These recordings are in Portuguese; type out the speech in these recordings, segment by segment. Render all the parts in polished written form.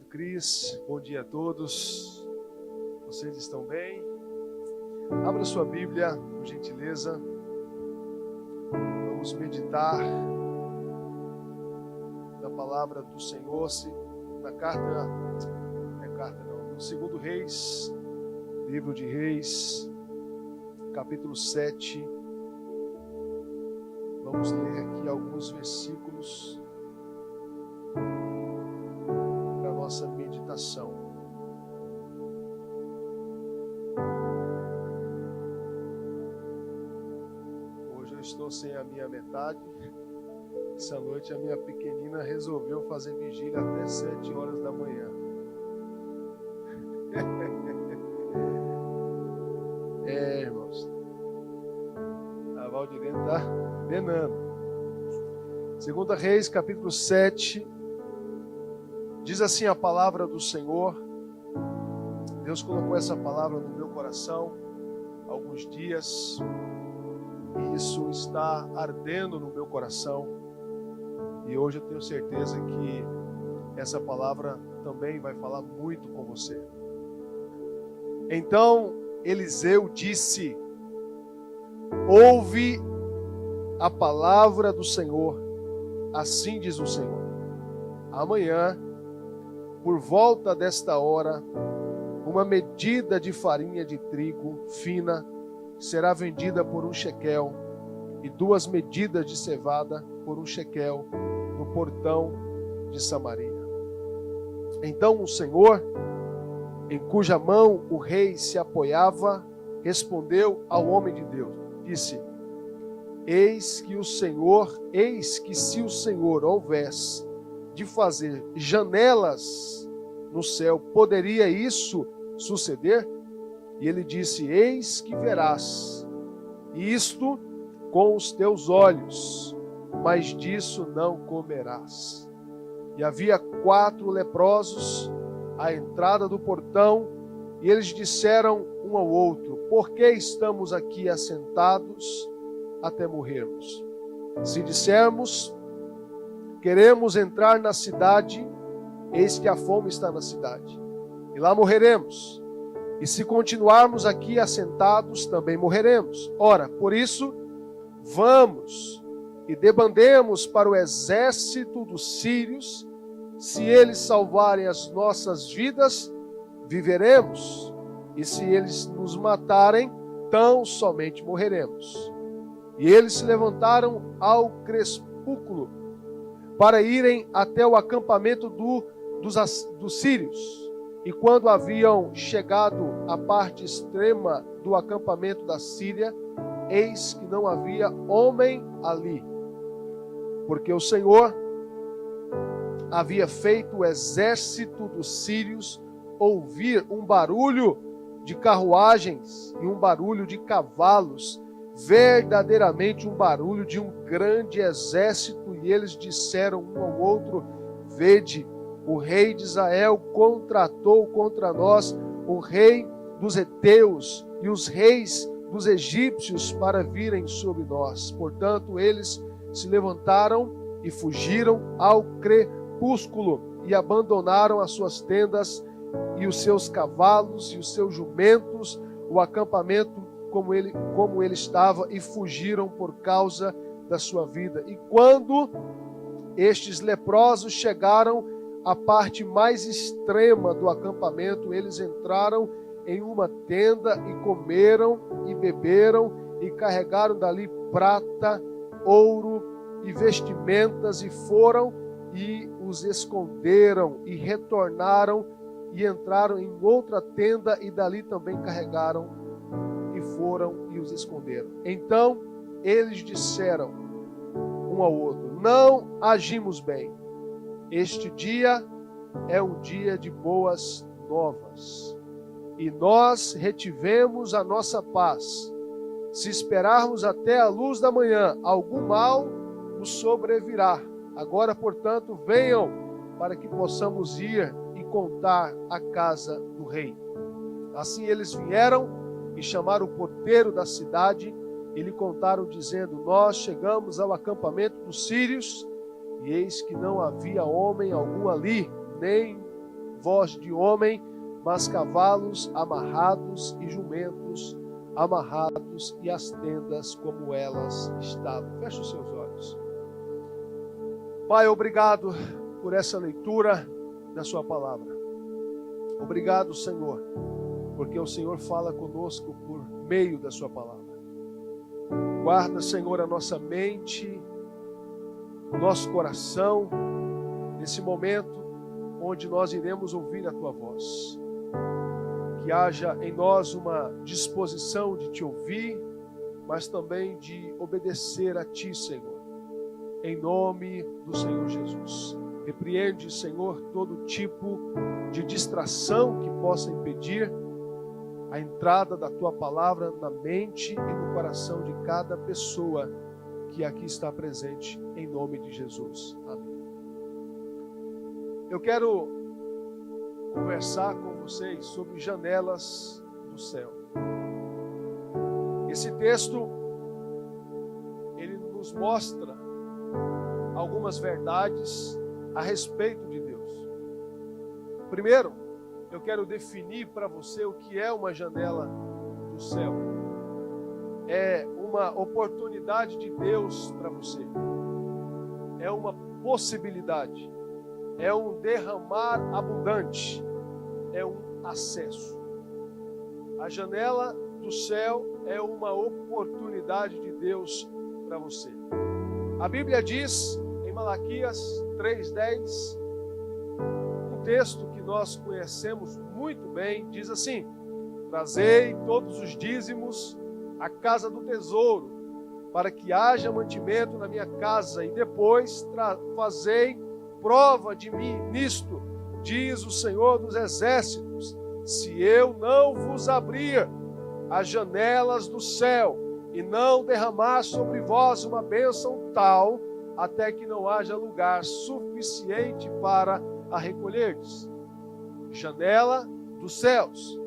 Cris, bom dia a todos. Vocês estão bem? Abra sua Bíblia, por gentileza. Vamos meditar na palavra do Senhor, no segundo Reis, livro de Reis, capítulo 7. Vamos ler aqui alguns versículos para a nossa meditação. Hoje eu estou sem a minha metade. Essa noite a minha pequenina resolveu fazer vigília até 7 horas da manhã. Irmãos, a Valdirene está penando. Segunda Reis, capítulo 7, diz assim a palavra do Senhor. Deus colocou essa palavra no meu coração há alguns dias, e isso está ardendo no meu coração, e hoje eu tenho certeza que essa palavra também vai falar muito com você. Então Eliseu disse: ouve a palavra do Senhor, assim diz o Senhor. Amanhã, por volta desta hora, uma medida de farinha de trigo fina será vendida por 1 shekel, e 2 medidas de cevada por 1 shekel, no portão de Samaria. Então o Senhor, em cuja mão o rei se apoiava, respondeu ao homem de Deus, disse: eis que se o Senhor houvesse de fazer janelas no céu, poderia isso suceder? E ele disse: eis que verás isto com os teus olhos, mas disso não comerás. E havia 4 leprosos à entrada do portão, e eles disseram um ao outro: por que estamos aqui assentados até morrermos? Se dissermos: queremos entrar na cidade, eis que a fome está na cidade, e lá morreremos. E se continuarmos aqui assentados, também morreremos. Ora, por isso, vamos e debandemos para o exército dos sírios. Se eles salvarem as nossas vidas, viveremos. E se eles nos matarem, tão somente morreremos. E eles se levantaram ao crepúsculo para irem até o acampamento dos sírios. E quando haviam chegado à parte extrema do acampamento da Síria, eis que não havia homem ali, porque o Senhor havia feito o exército dos sírios ouvir um barulho de carruagens e um barulho de cavalos, verdadeiramente um barulho de um grande exército. E eles disseram um ao outro: vede, o rei de Israel contratou contra nós o rei dos heteus e os reis dos egípcios para virem sobre nós. Portanto, eles se levantaram e fugiram ao crepúsculo e abandonaram as suas tendas e os seus cavalos e os seus jumentos, o acampamento como ele estava, e fugiram por causa da sua vida. E quando estes leprosos chegaram à parte mais extrema do acampamento, eles entraram em uma tenda e comeram e beberam e carregaram dali prata, ouro e vestimentas, e foram e os esconderam, e retornaram e entraram em outra tenda e dali também carregaram e foram e os esconderam. Então eles disseram um ao outro: não agimos bem. Este dia é um dia de boas novas, e nós retivemos a nossa paz. Se esperarmos até a luz da manhã, algum mal nos sobrevirá. Agora, portanto, venham para que possamos ir e contar a casa do rei. Assim eles vieram e chamaram o porteiro da cidade e lhe contaram, dizendo: nós chegamos ao acampamento dos sírios, e eis que não havia homem algum ali, nem voz de homem, mas cavalos amarrados e jumentos amarrados e as tendas como elas estavam. Feche os seus olhos. Pai, obrigado por essa leitura da sua palavra. Obrigado, Senhor, porque o Senhor fala conosco por meio da sua palavra. Guarda, Senhor, a nossa mente, o nosso coração, nesse momento onde nós iremos ouvir a tua voz. Que haja em nós uma disposição de te ouvir, mas também de obedecer a ti, Senhor. Em nome do Senhor Jesus. Repreende, Senhor, todo tipo de distração que possa impedir a entrada da tua palavra na mente e no coração de cada pessoa que aqui está presente, em nome de Jesus. Amém. Eu quero conversar com vocês sobre janelas do céu. Esse texto, ele nos mostra algumas verdades a respeito de Deus. Primeiro, eu quero definir para você o que é uma janela do céu. É uma oportunidade de Deus para você. É uma possibilidade. É um derramar abundante. É um acesso. A janela do céu é uma oportunidade de Deus para você. A Bíblia diz em Malaquias 3:10, um texto que nós conhecemos muito bem, diz assim: trazei todos os dízimos à casa do tesouro, para que haja mantimento na minha casa, e depois fazei prova de mim nisto, diz o Senhor dos Exércitos, se eu não vos abrir as janelas do céu e não derramar sobre vós uma bênção tal, até que não haja lugar suficiente para a recolherdes. Janela dos céus.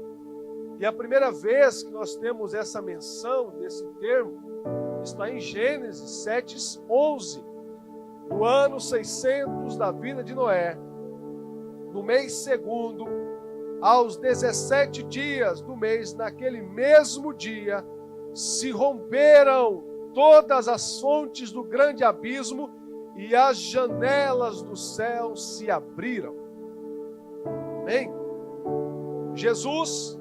E a primeira vez que nós temos essa menção desse termo está em Gênesis 7:11, no ano 600 da vida de Noé, no mês segundo, aos 17 dias do mês, naquele mesmo dia, se romperam todas as fontes do grande abismo e as janelas do céu se abriram. Amém? Jesus,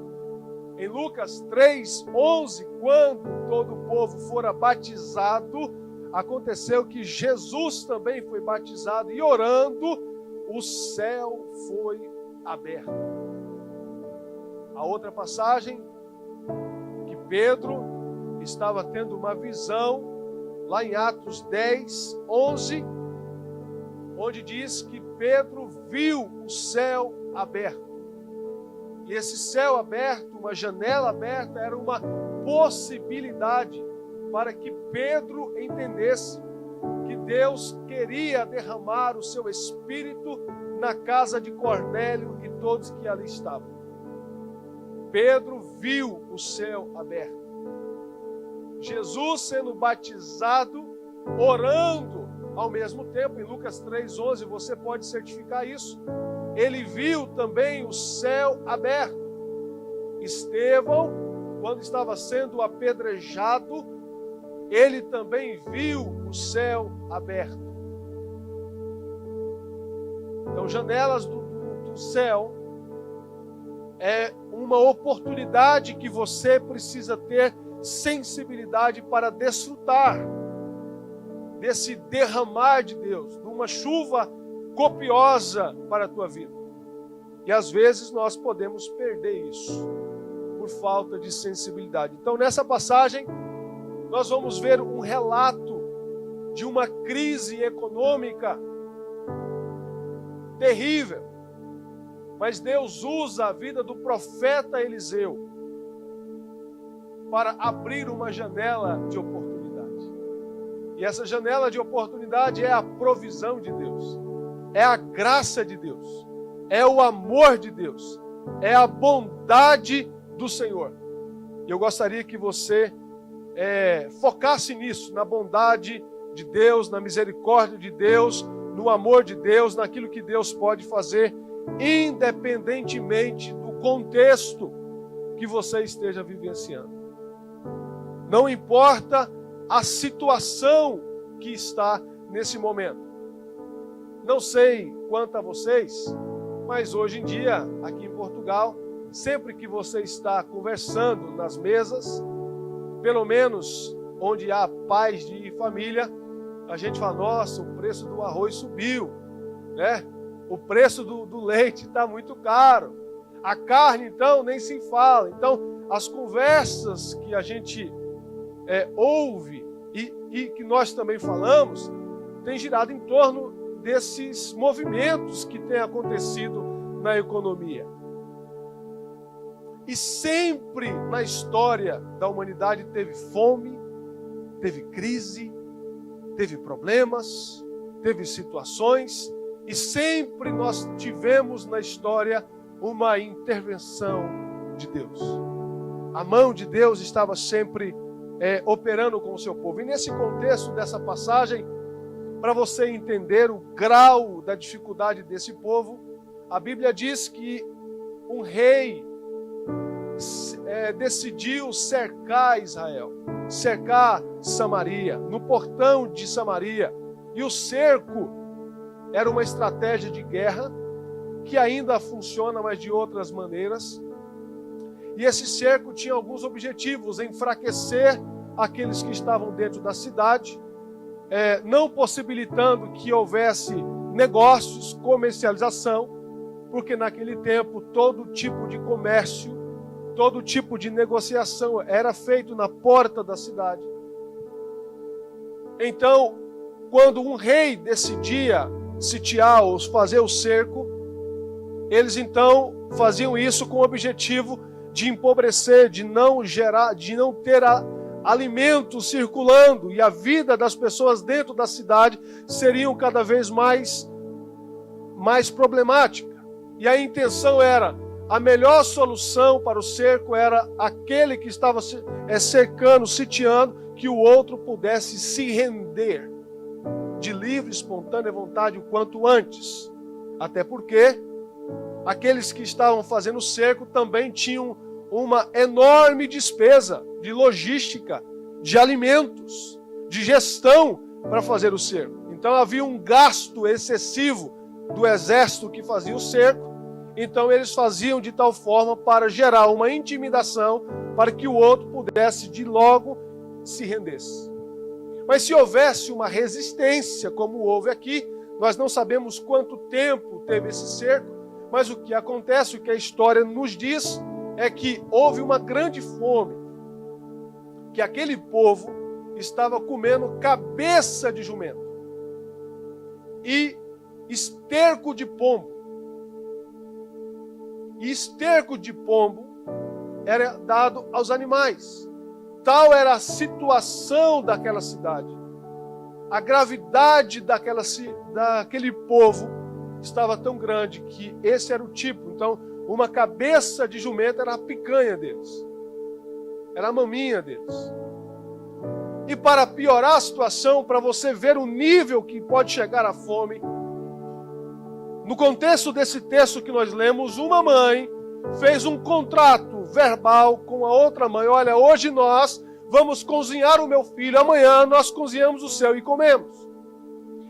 em Lucas 3:11, quando todo o povo fora batizado, aconteceu que Jesus também foi batizado e orando, o céu foi aberto. A outra passagem, que Pedro estava tendo uma visão, lá em Atos 10:11, onde diz que Pedro viu o céu aberto. E esse céu aberto, uma janela aberta, era uma possibilidade para que Pedro entendesse que Deus queria derramar o seu Espírito na casa de Cornélio e todos que ali estavam. Pedro viu o céu aberto. Jesus sendo batizado, orando ao mesmo tempo, em Lucas 3:11, você pode certificar isso. Ele viu também o céu aberto. Estevão, quando estava sendo apedrejado, ele também viu o céu aberto. Então, janelas do céu é uma oportunidade que você precisa ter sensibilidade para desfrutar desse derramar de Deus, de uma chuva copiosa para a tua vida. E às vezes nós podemos perder isso por falta de sensibilidade. Então, nessa passagem, nós vamos ver um relato de uma crise econômica terrível. Mas Deus usa a vida do profeta Eliseu para abrir uma janela de oportunidade. E essa janela de oportunidade é a provisão de Deus, é a graça de Deus, é o amor de Deus, é a bondade do Senhor. E eu gostaria que você focasse nisso, na bondade de Deus, na misericórdia de Deus, no amor de Deus, naquilo que Deus pode fazer independentemente do contexto que você esteja vivenciando. Não importa a situação que está nesse momento. Não sei quanto a vocês, mas hoje em dia, aqui em Portugal, sempre que você está conversando nas mesas, pelo menos onde há pais de família, a gente fala, nossa, o preço do arroz subiu, né? O preço do leite está muito caro. A carne, então, nem se fala. Então, as conversas que a gente ouve e que nós também falamos, tem girado em torno desses movimentos que têm acontecido na economia. E sempre na história da humanidade teve fome, teve crise, teve problemas, teve situações, e sempre nós tivemos na história uma intervenção de Deus. A mão de Deus estava sempre operando com o seu povo. E nesse contexto dessa passagem, para você entender o grau da dificuldade desse povo, a Bíblia diz que um rei decidiu cercar Israel, cercar Samaria, no portão de Samaria. E o cerco era uma estratégia de guerra que ainda funciona, mas de outras maneiras. E esse cerco tinha alguns objetivos: enfraquecer aqueles que estavam dentro da cidade, não possibilitando que houvesse negócios, comercialização, porque naquele tempo todo tipo de comércio, todo tipo de negociação era feito na porta da cidade. Então, quando um rei decidia sitiar ou fazer o cerco, eles então faziam isso com o objetivo de empobrecer, de não ter alimentos circulando, e a vida das pessoas dentro da cidade seriam cada vez mais problemática. E a intenção era, a melhor solução para o cerco era aquele que estava cercando, sitiando, que o outro pudesse se render de livre, espontânea vontade o quanto antes. Até porque aqueles que estavam fazendo o cerco também tinham uma enorme despesa de logística, de alimentos, de gestão para fazer o cerco. Então havia um gasto excessivo do exército que fazia o cerco. Então eles faziam de tal forma para gerar uma intimidação para que o outro pudesse de logo se rendesse. Mas se houvesse uma resistência, como houve aqui, nós não sabemos quanto tempo teve esse cerco, mas o que acontece, o que a história nos diz, é que houve uma grande fome, que aquele povo estava comendo cabeça de jumento e esterco de pombo. E esterco de pombo era dado aos animais. Tal era a situação daquela cidade. A gravidade daquele povo estava tão grande que esse era o tipo. Então, uma cabeça de jumento era a picanha deles. Era a maminha deles. E para piorar a situação, para você ver o nível que pode chegar a fome, no contexto desse texto que nós lemos, uma mãe fez um contrato verbal com a outra mãe. Olha, hoje nós vamos cozinhar o meu filho, amanhã nós cozinhamos o seu e comemos.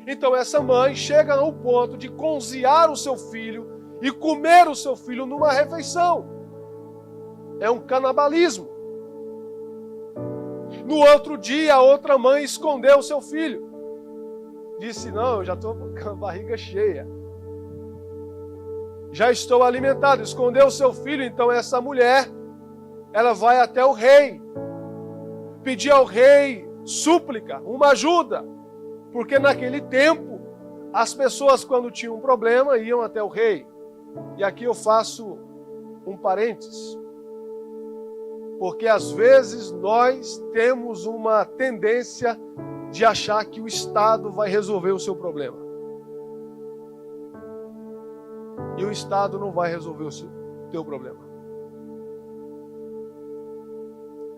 Então essa mãe chega ao ponto de cozinhar o seu filho e comer o seu filho numa refeição. É um canibalismo. No outro dia, a outra mãe escondeu o seu filho. Disse, não, eu já estou com a barriga cheia. Já estou alimentado. Escondeu o seu filho, então essa mulher, ela vai até o rei. Pedir ao rei súplica, uma ajuda. Porque naquele tempo, as pessoas quando tinham um problema, iam até o rei. E aqui eu faço um parênteses. Porque às vezes nós temos uma tendência de achar que o Estado vai resolver o seu problema. E o Estado não vai resolver o teu problema.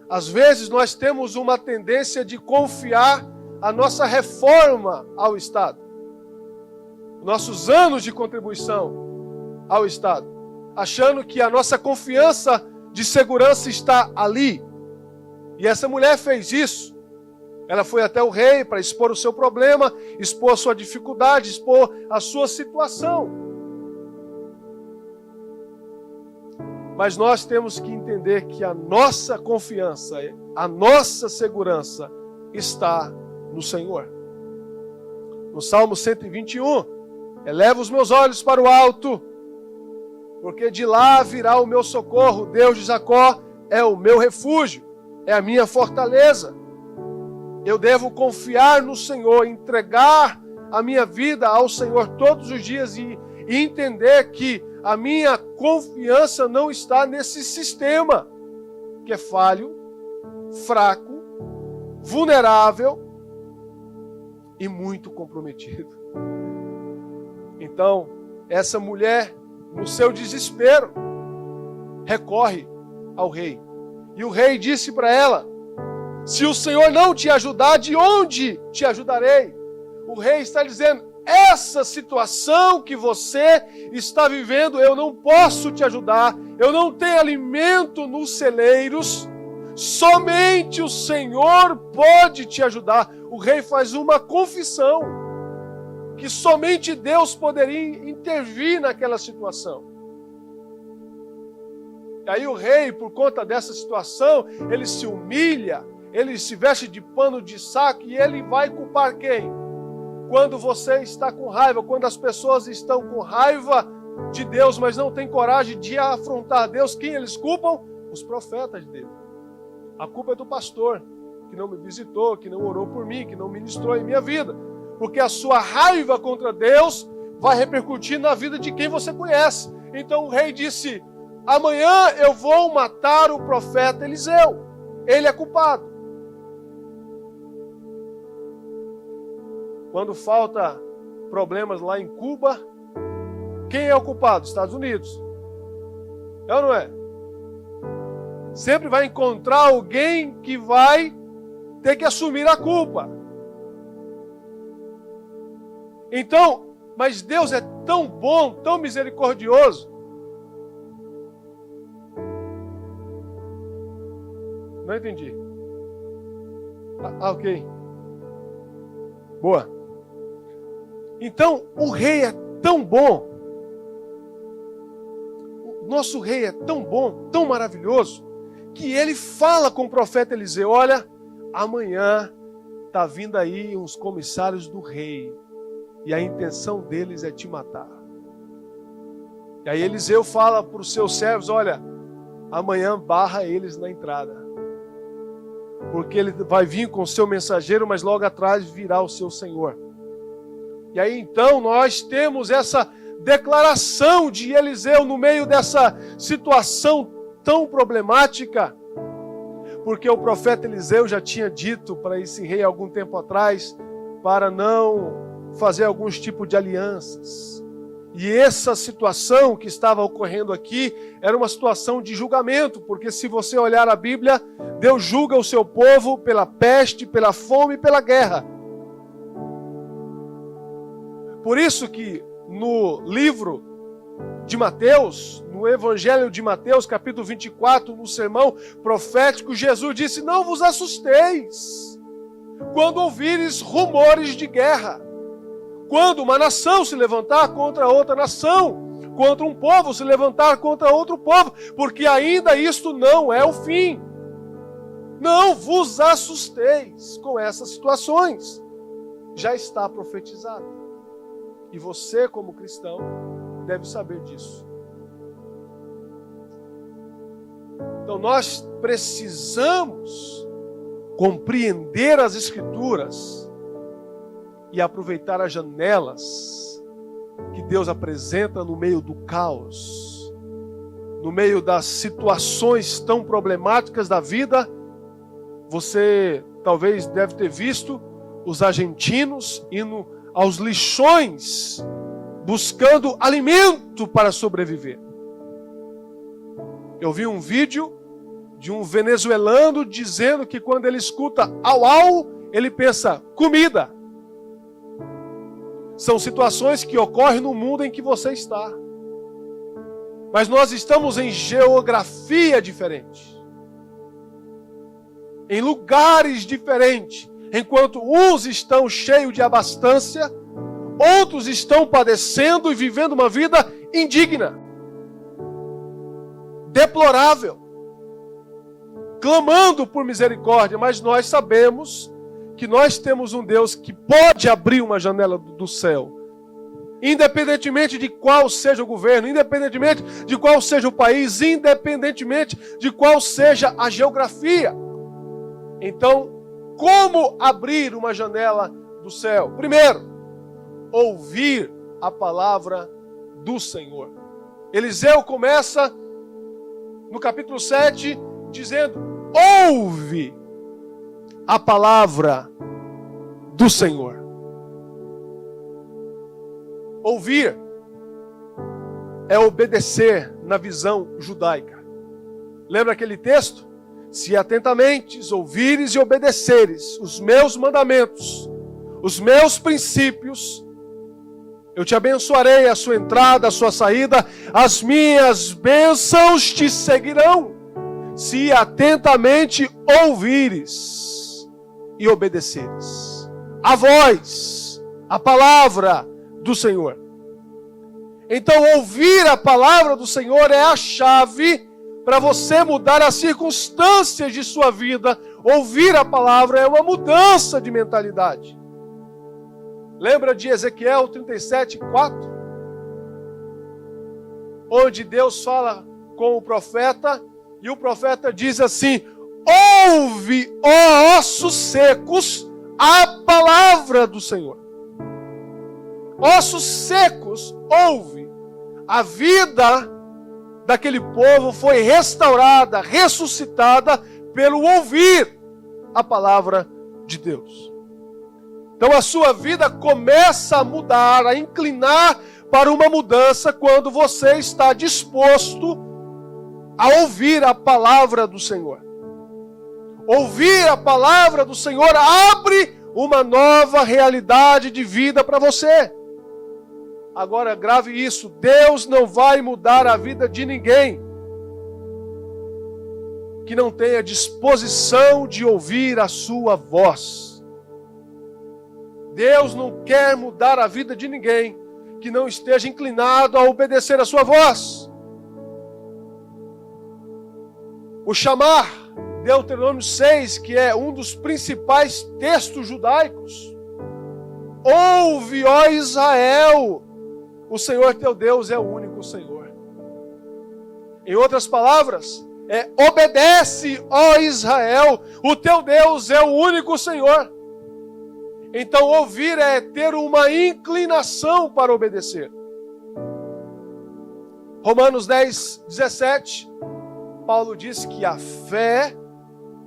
Às vezes nós temos uma tendência de confiar a nossa reforma ao Estado. Nossos anos de contribuição. ao Estado, achando que a nossa confiança de segurança está ali. E essa mulher fez isso. Ela foi até o rei para expor o seu problema, expor a sua dificuldade, expor a sua situação. Mas nós temos que entender que a nossa confiança, a nossa segurança está no Senhor. No Salmo 121, eleva os meus olhos para o alto, porque de lá virá o meu socorro. Deus de Jacó é o meu refúgio, é a minha fortaleza. Eu devo confiar no Senhor, entregar a minha vida ao Senhor todos os dias e entender que a minha confiança não está nesse sistema que é falho, fraco, vulnerável e muito comprometido. Então, essa mulher, no seu desespero, recorre ao rei. E o rei disse para ela: se o Senhor não te ajudar, de onde te ajudarei? O rei está dizendo: essa situação que você está vivendo, eu não posso te ajudar, eu não tenho alimento nos celeiros, somente o Senhor pode te ajudar. O rei faz uma confissão, que somente Deus poderia intervir naquela situação. E aí o rei, por conta dessa situação, ele se humilha, ele se veste de pano de saco e ele vai culpar quem? Quando você está com raiva, quando as pessoas estão com raiva de Deus, mas não têm coragem de afrontar Deus, quem eles culpam? Os profetas dele. A culpa é do pastor, que não me visitou, que não orou por mim, que não ministrou em minha vida. Porque a sua raiva contra Deus vai repercutir na vida de quem você conhece. Então o rei disse: amanhã eu vou matar o profeta Eliseu. Ele é culpado. Quando falta problemas lá em Cuba, quem é o culpado? Estados Unidos. É ou não é? Sempre vai encontrar alguém que vai ter que assumir a culpa. Então, mas Deus é tão bom, tão misericordioso. Não entendi. Ok. Boa. Então, o rei é tão bom. O nosso rei é tão bom, tão maravilhoso, que ele fala com o profeta Eliseu: olha, amanhã está vindo aí uns comissários do rei, e a intenção deles é te matar. E aí Eliseu fala para os seus servos: olha, amanhã barra eles na entrada, porque ele vai vir com o seu mensageiro, mas logo atrás virá o seu senhor. E aí então nós temos essa declaração de Eliseu no meio dessa situação tão problemática, porque o profeta Eliseu já tinha dito para esse rei algum tempo atrás para não fazer alguns tipos de alianças. E essa situação que estava ocorrendo aqui era uma situação de julgamento, porque se você olhar a Bíblia, Deus julga o seu povo pela peste, pela fome e pela guerra. Por isso que no livro de Mateus, no Evangelho de Mateus, capítulo 24, no sermão profético, Jesus disse: não vos assusteis quando ouvires rumores de guerra. Quando uma nação se levantar contra outra nação, contra um povo se levantar contra outro povo, porque ainda isto não é o fim. Não vos assusteis com essas situações. Já está profetizado. E você, como cristão, deve saber disso. Então nós precisamos compreender as Escrituras e aproveitar as janelas que Deus apresenta no meio do caos, no meio das situações tão problemáticas da vida. Você talvez deve ter visto os argentinos indo aos lixões, buscando alimento para sobreviver. Eu vi um vídeo de um venezuelano dizendo que quando ele escuta au-au, ele pensa comida. São situações que ocorrem no mundo em que você está. Mas nós estamos em geografia diferente, em lugares diferentes. Enquanto uns estão cheios de abastança, outros estão padecendo e vivendo uma vida indigna, deplorável, clamando por misericórdia. Mas nós sabemos que nós temos um Deus que pode abrir uma janela do céu, independentemente de qual seja o governo, independentemente de qual seja o país, independentemente de qual seja a geografia. Então, como abrir uma janela do céu? Primeiro, ouvir a palavra do Senhor. Eliseu começa no capítulo 7 dizendo: ouve a palavra do Senhor. Ouvir é obedecer na visão judaica. Lembra aquele texto? Se atentamente ouvires e obedeceres os meus mandamentos, os meus princípios, eu te abençoarei a sua entrada, a sua saída, as minhas bênçãos te seguirão, se atentamente ouvires e obedeceres a voz, a palavra do Senhor. Então, ouvir a palavra do Senhor é a chave para você mudar as circunstâncias de sua vida. Ouvir a palavra é uma mudança de mentalidade. Lembra de Ezequiel 37:4? Onde Deus fala com o profeta, e o profeta diz assim: ouve, ó ossos secos, a palavra do Senhor. Ossos secos, ouve. A vida daquele povo foi restaurada, ressuscitada pelo ouvir a palavra de Deus. Então a sua vida começa a mudar, a inclinar para uma mudança quando você está disposto a ouvir a palavra do Senhor. Ouvir a palavra do Senhor abre uma nova realidade de vida para você. Agora grave isso: Deus não vai mudar a vida de ninguém que não tenha disposição de ouvir a sua voz. Deus não quer mudar a vida de ninguém que não esteja inclinado a obedecer a sua voz. O chamar, Deuteronômio 6, que é um dos principais textos judaicos: ouve, ó Israel, o Senhor teu Deus é o único Senhor. Em outras palavras, obedece, ó Israel, o teu Deus é o único Senhor. Então, ouvir é ter uma inclinação para obedecer. Romanos 10:17, Paulo diz que a fé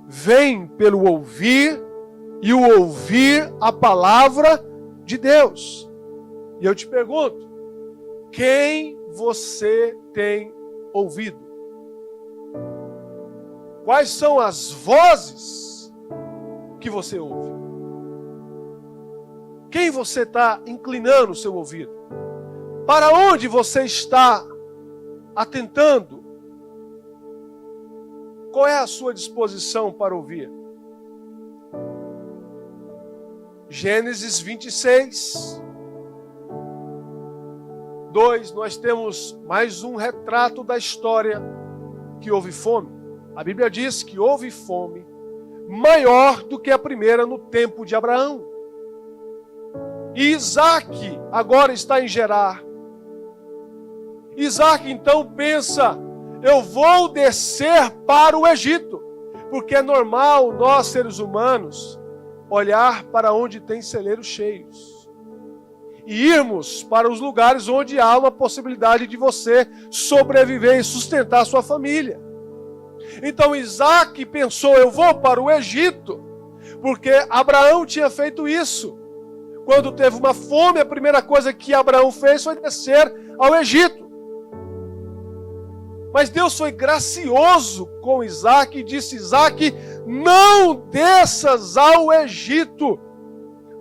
vem pelo ouvir, e o ouvir a palavra de Deus. E eu te pergunto: quem você tem ouvido? Quais são as vozes que você ouve? Quem você está inclinando o seu ouvido? Para onde você está atentando? Qual é a sua disposição para ouvir? Gênesis 26, 2, nós temos mais um retrato da história que houve fome. A Bíblia diz que houve fome maior do que a primeira no tempo de Abraão. E Isaac agora está em Gerar. Isaac então pensa: eu vou descer para o Egito, porque é normal nós, seres humanos, olhar para onde tem celeiros cheios e irmos para os lugares onde há uma possibilidade de você sobreviver e sustentar a sua família. Então Isaac pensou: eu vou para o Egito, porque Abraão tinha feito isso. Quando teve uma fome, a primeira coisa que Abraão fez foi descer ao Egito. Mas Deus foi gracioso com Isaac e disse: Isaac, não desças ao Egito.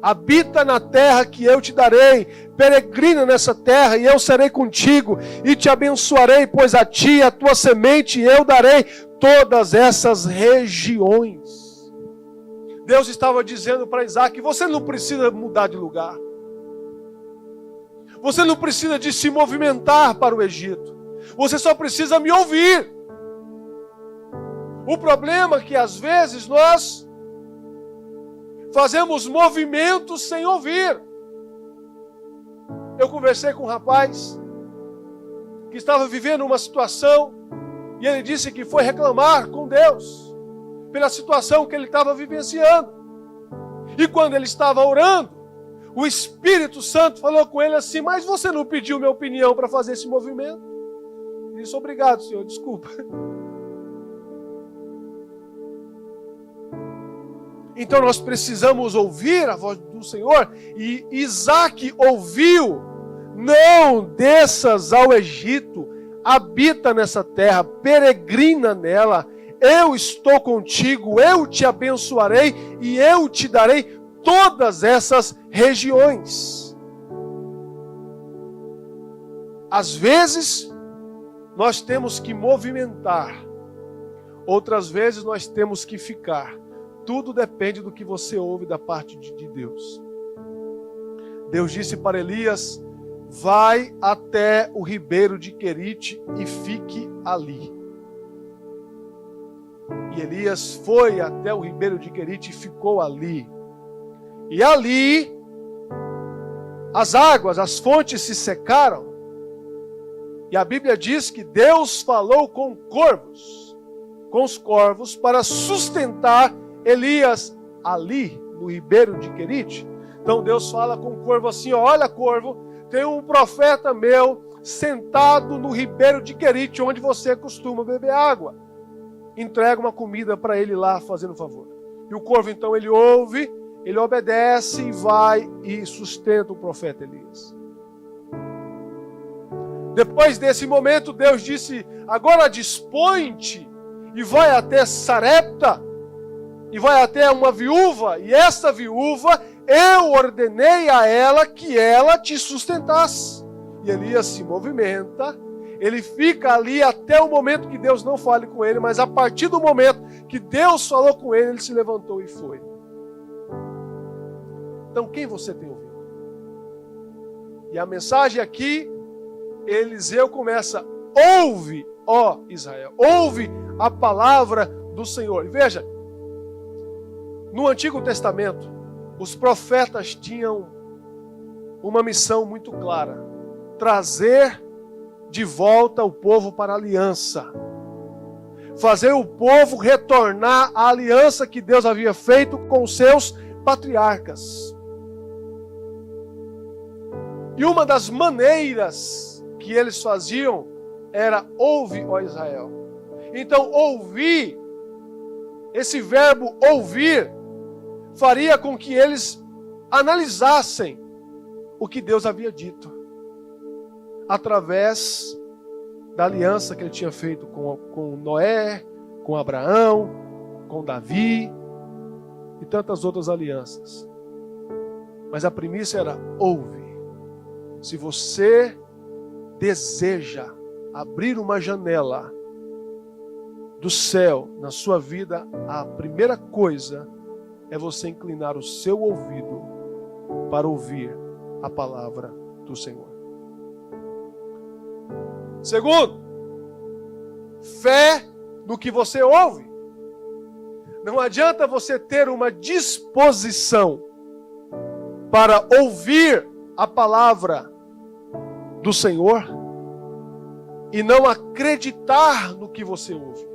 habita na terra que eu te darei, peregrina nessa terra, e eu serei contigo, e te abençoarei, pois a ti e a tua semente eu darei todas essas regiões. Deus estava dizendo para Isaac: você não precisa mudar de lugar. Você não precisa de se movimentar para o Egito. Você só precisa me ouvir. O problema é que às vezes nós fazemos movimentos sem ouvir. Eu conversei com um rapaz que estava vivendo uma situação e ele disse que foi reclamar com Deus pela situação que ele estava vivenciando. E quando ele estava orando, o Espírito Santo falou com ele assim: mas você não pediu minha opinião para fazer esse movimento? Ele disse: obrigado, Senhor, desculpa. Então nós precisamos ouvir a voz do Senhor. E Isaac ouviu: não desças ao Egito, habita nessa terra, peregrina nela, eu estou contigo, eu te abençoarei e eu te darei todas essas regiões. Às vezes nós temos que movimentar, outras vezes nós temos que ficar. Tudo depende do que você ouve da parte de Deus. Deus disse para Elias: vai até o ribeiro de Querite e fique ali. E Elias foi até o ribeiro de Querite e ficou ali. E ali as águas, as fontes se secaram. E a Bíblia diz que Deus falou com os corvos, para sustentar Elias ali no ribeiro de Querite. Então Deus fala com o corvo assim: olha, corvo, tem um profeta meu sentado no ribeiro de Querite, onde você costuma beber água. Entrega uma comida para ele lá, fazendo um favor. E o corvo então ele ouve, ele obedece e vai e sustenta o profeta Elias. Depois desse momento, Deus disse: agora dispõe-te e vai até Sarepta, e vai até uma viúva, e essa viúva eu ordenei a ela que ela te sustentasse. E Elias se movimenta, ele fica ali até o momento que Deus não fale com ele, mas a partir do momento que Deus falou com ele, ele se levantou e foi. Então quem você tem ouvido? E a mensagem aqui, Eliseu começa: ouve, ó Israel, ouve a palavra do Senhor. E veja, no Antigo Testamento, os profetas tinham uma missão muito clara: trazer de volta o povo para a aliança, fazer o povo retornar à aliança que Deus havia feito com os seus patriarcas. E uma das maneiras que eles faziam era: ouve, ó Israel. Então ouvir, esse verbo ouvir, faria com que eles analisassem o que Deus havia dito, através da aliança que ele tinha feito com Noé, com Abraão, com Davi e tantas outras alianças. Mas a premissa era: ouve. Se você deseja abrir uma janela do céu na sua vida, a primeira coisa é você inclinar o seu ouvido para ouvir a palavra do Senhor. Segundo, fé no que você ouve. Não adianta você ter uma disposição para ouvir a palavra do Senhor e não acreditar no que você ouve.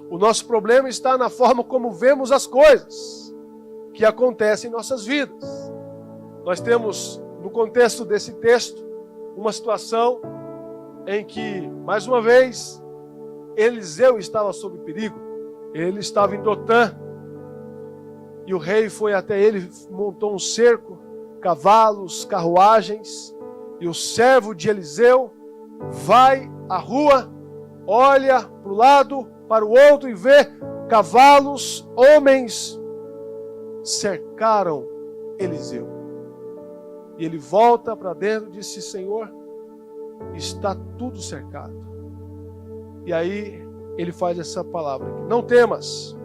O nosso problema está na forma como vemos as coisas que acontecem em nossas vidas. Nós temos, no contexto desse texto, uma situação em que, mais uma vez, Eliseu estava sob perigo. Ele estava em Dotã, e o rei foi até ele, montou um cerco, cavalos, carruagens, e o servo de Eliseu vai à rua, olha para o lado, para o outro e vê cavalos, homens, cercaram Eliseu. E ele volta para dentro e disse: Senhor, está tudo cercado. E aí ele faz essa palavra aqui: não temas,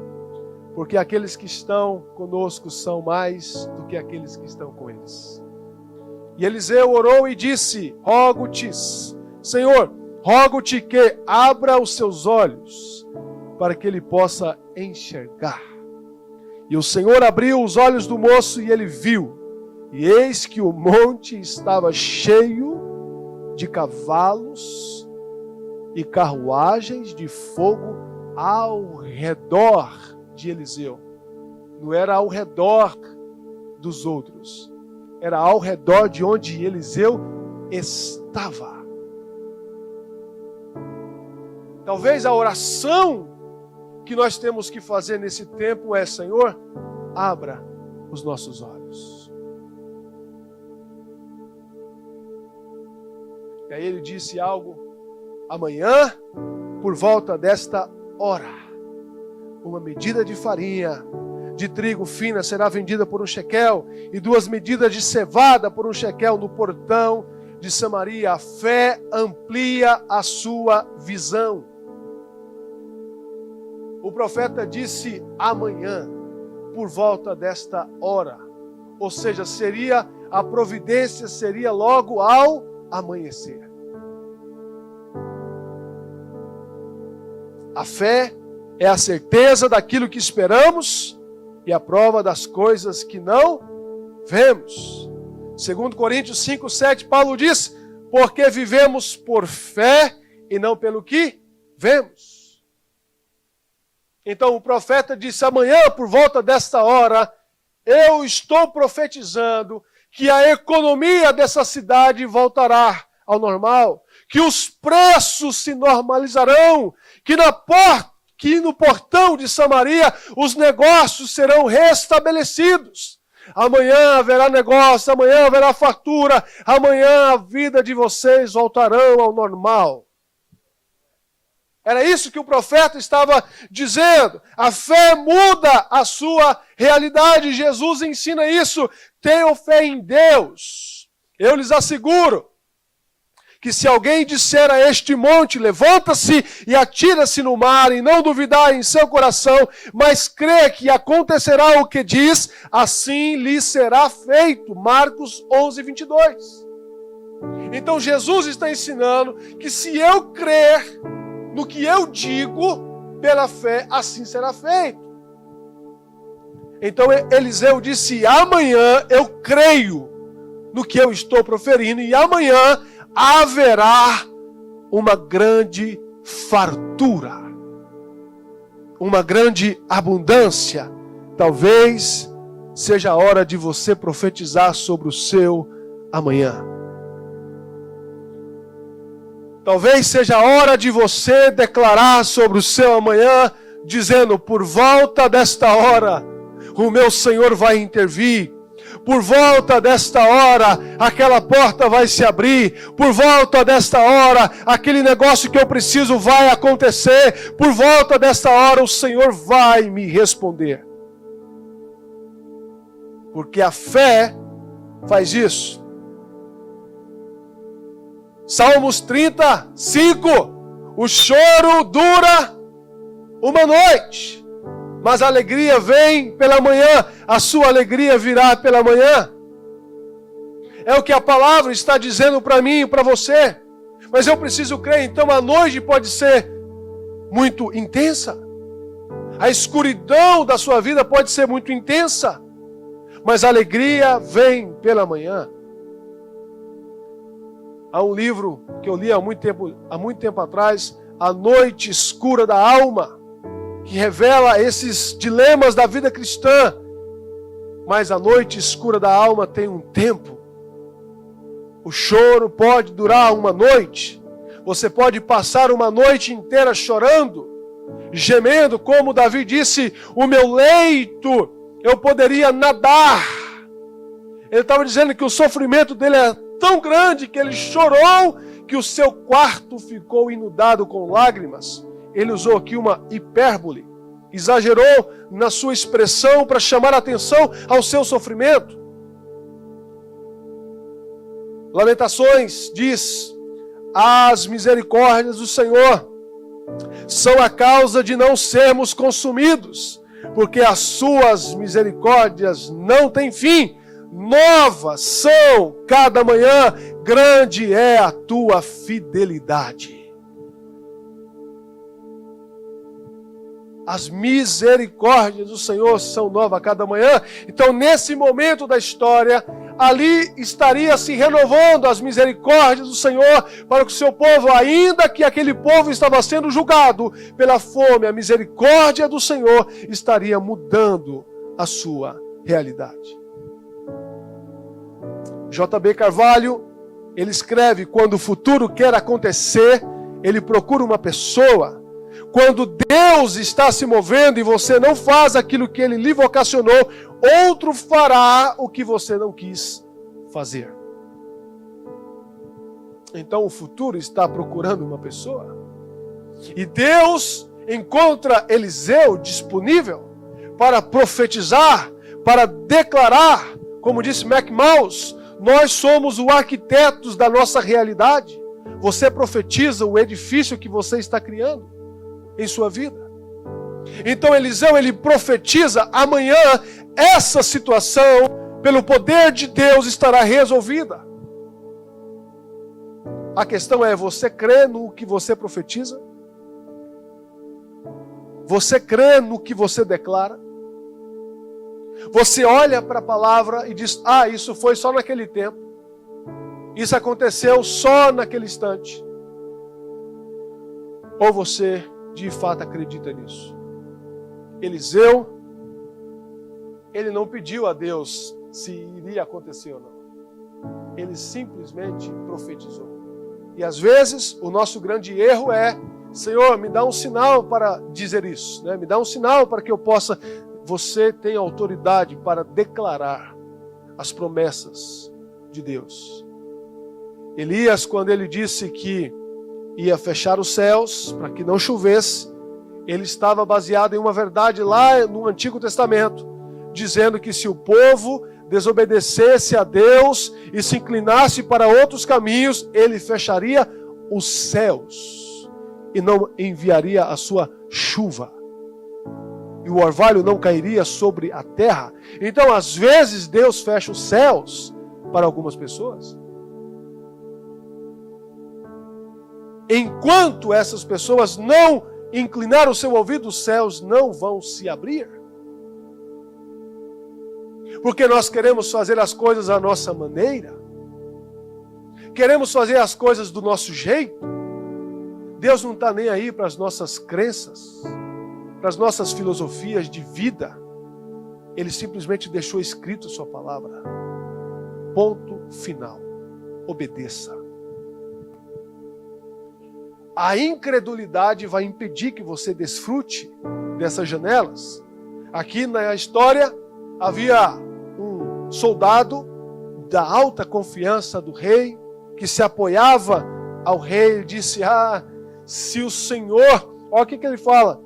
porque aqueles que estão conosco são mais do que aqueles que estão com eles. E Eliseu orou e disse: rogo-te, Senhor, rogo-te que abra os seus olhos, para que ele possa enxergar. E o Senhor abriu os olhos do moço e ele viu, e eis que o monte estava cheio de cavalos e carruagens de fogo ao redor de Eliseu. Não era ao redor dos outros, era ao redor de onde Eliseu estava. Talvez a oração que nós temos que fazer nesse tempo é: Senhor, abra os nossos olhos. E aí ele disse algo: amanhã, por volta desta hora, uma medida de farinha de trigo fina será vendida por 1 shekel, e 2 medidas de cevada por 1 shekel no portão de Samaria. A fé amplia a sua visão. O profeta disse amanhã, por volta desta hora. Ou seja, a providência seria logo ao amanhecer. A fé é a certeza daquilo que esperamos e a prova das coisas que não vemos. 2 Coríntios 5:7, Paulo diz: porque vivemos por fé e não pelo que vemos. Então o profeta disse: amanhã, por volta desta hora, eu estou profetizando que a economia dessa cidade voltará ao normal, que os preços se normalizarão, que no portão de Samaria os negócios serão restabelecidos. Amanhã haverá negócio, amanhã haverá fartura, amanhã a vida de vocês voltarão ao normal. Era isso que o profeta estava dizendo. A fé muda a sua realidade. Jesus ensina isso. Tenham fé em Deus. Eu lhes asseguro que se alguém disser a este monte: levanta-se e atira-se no mar, e não duvidar em seu coração, mas crê que acontecerá o que diz, assim lhe será feito. Marcos 11:22. Então Jesus está ensinando que se eu crer no que eu digo, pela fé, assim será feito. Então Eliseu disse: amanhã eu creio no que eu estou proferindo, e amanhã haverá uma grande fartura, uma grande abundância. Talvez seja a hora de você profetizar sobre o seu amanhã. Talvez seja a hora de você declarar sobre o seu amanhã, dizendo: por volta desta hora, o meu Senhor vai intervir. Por volta desta hora, aquela porta vai se abrir. Por volta desta hora, aquele negócio que eu preciso vai acontecer. Por volta desta hora, o Senhor vai me responder. Porque a fé faz isso. Salmos 35, o choro dura uma noite, mas a alegria vem pela manhã. A sua alegria virá pela manhã. É o que a palavra está dizendo para mim e para você. Mas eu preciso crer. Então a noite pode ser muito intensa. A escuridão da sua vida pode ser muito intensa. Mas a alegria vem pela manhã. Há um livro que eu li há muito tempo atrás, A Noite Escura da Alma, que revela esses dilemas da vida cristã. Mas a noite escura da alma tem um tempo. O choro pode durar uma noite. Você pode passar uma noite inteira chorando, gemendo, como Davi disse: o meu leito eu poderia nadar. Ele estava dizendo que o sofrimento dele é tão grande que ele chorou que o seu quarto ficou inundado com lágrimas. Ele usou aqui uma hipérbole. exagerou na sua expressão para chamar a atenção ao seu sofrimento. Lamentações diz: as misericórdias do Senhor são a causa de não sermos consumidos, porque as suas misericórdias não têm fim. Novas são cada manhã, grande é a tua fidelidade. As misericórdias do Senhor são novas a cada manhã. Então, nesse momento da história, ali estaria se renovando as misericórdias do Senhor para que o seu povo, ainda que aquele povo estava sendo julgado pela fome, a misericórdia do Senhor estaria mudando a sua realidade. J.B. Carvalho, ele escreve: quando o futuro quer acontecer, ele procura uma pessoa. Quando Deus está se movendo e você não faz aquilo que Ele lhe vocacionou, outro fará o que você não quis fazer. Então o futuro está procurando uma pessoa. E Deus encontra Eliseu disponível para profetizar, para declarar, como disse MacMouse, nós somos os arquitetos da nossa realidade. Você profetiza o edifício que você está criando em sua vida. Então Eliseu, ele profetiza: amanhã essa situação, pelo poder de Deus, estará resolvida. A questão é: você crê no que você profetiza? Você crê no que você declara? Você olha para a palavra e diz: ah, isso foi só naquele tempo, isso aconteceu só naquele instante? Ou você de fato acredita nisso? Eliseu, ele não pediu a Deus se iria acontecer ou não. Ele simplesmente profetizou. E às vezes o nosso grande erro é: Senhor, me dá um sinal para dizer isso, né? Me dá um sinal para que eu possa. Você tem autoridade para declarar as promessas de Deus. Elias, quando ele disse que ia fechar os céus para que não chovesse, ele estava baseado em uma verdade lá no Antigo Testamento, dizendo que se o povo desobedecesse a Deus e se inclinasse para outros caminhos, ele fecharia os céus e não enviaria a sua chuva. E o orvalho não cairia sobre a terra. Então, às vezes, Deus fecha os céus para algumas pessoas, enquanto essas pessoas não inclinar o seu ouvido, os céus não vão se abrir. Porque nós queremos fazer as coisas à nossa maneira. Queremos fazer as coisas do nosso jeito. Deus não está nem aí para as nossas crenças, para as nossas filosofias de vida. Ele simplesmente deixou escrito sua palavra. Ponto final. Obedeça. A incredulidade vai impedir que você desfrute dessas janelas. Aqui na história havia um soldado da alta confiança do rei, que se apoiava ao rei. Ele disse: ah, se o Senhor... Olha o que ele fala.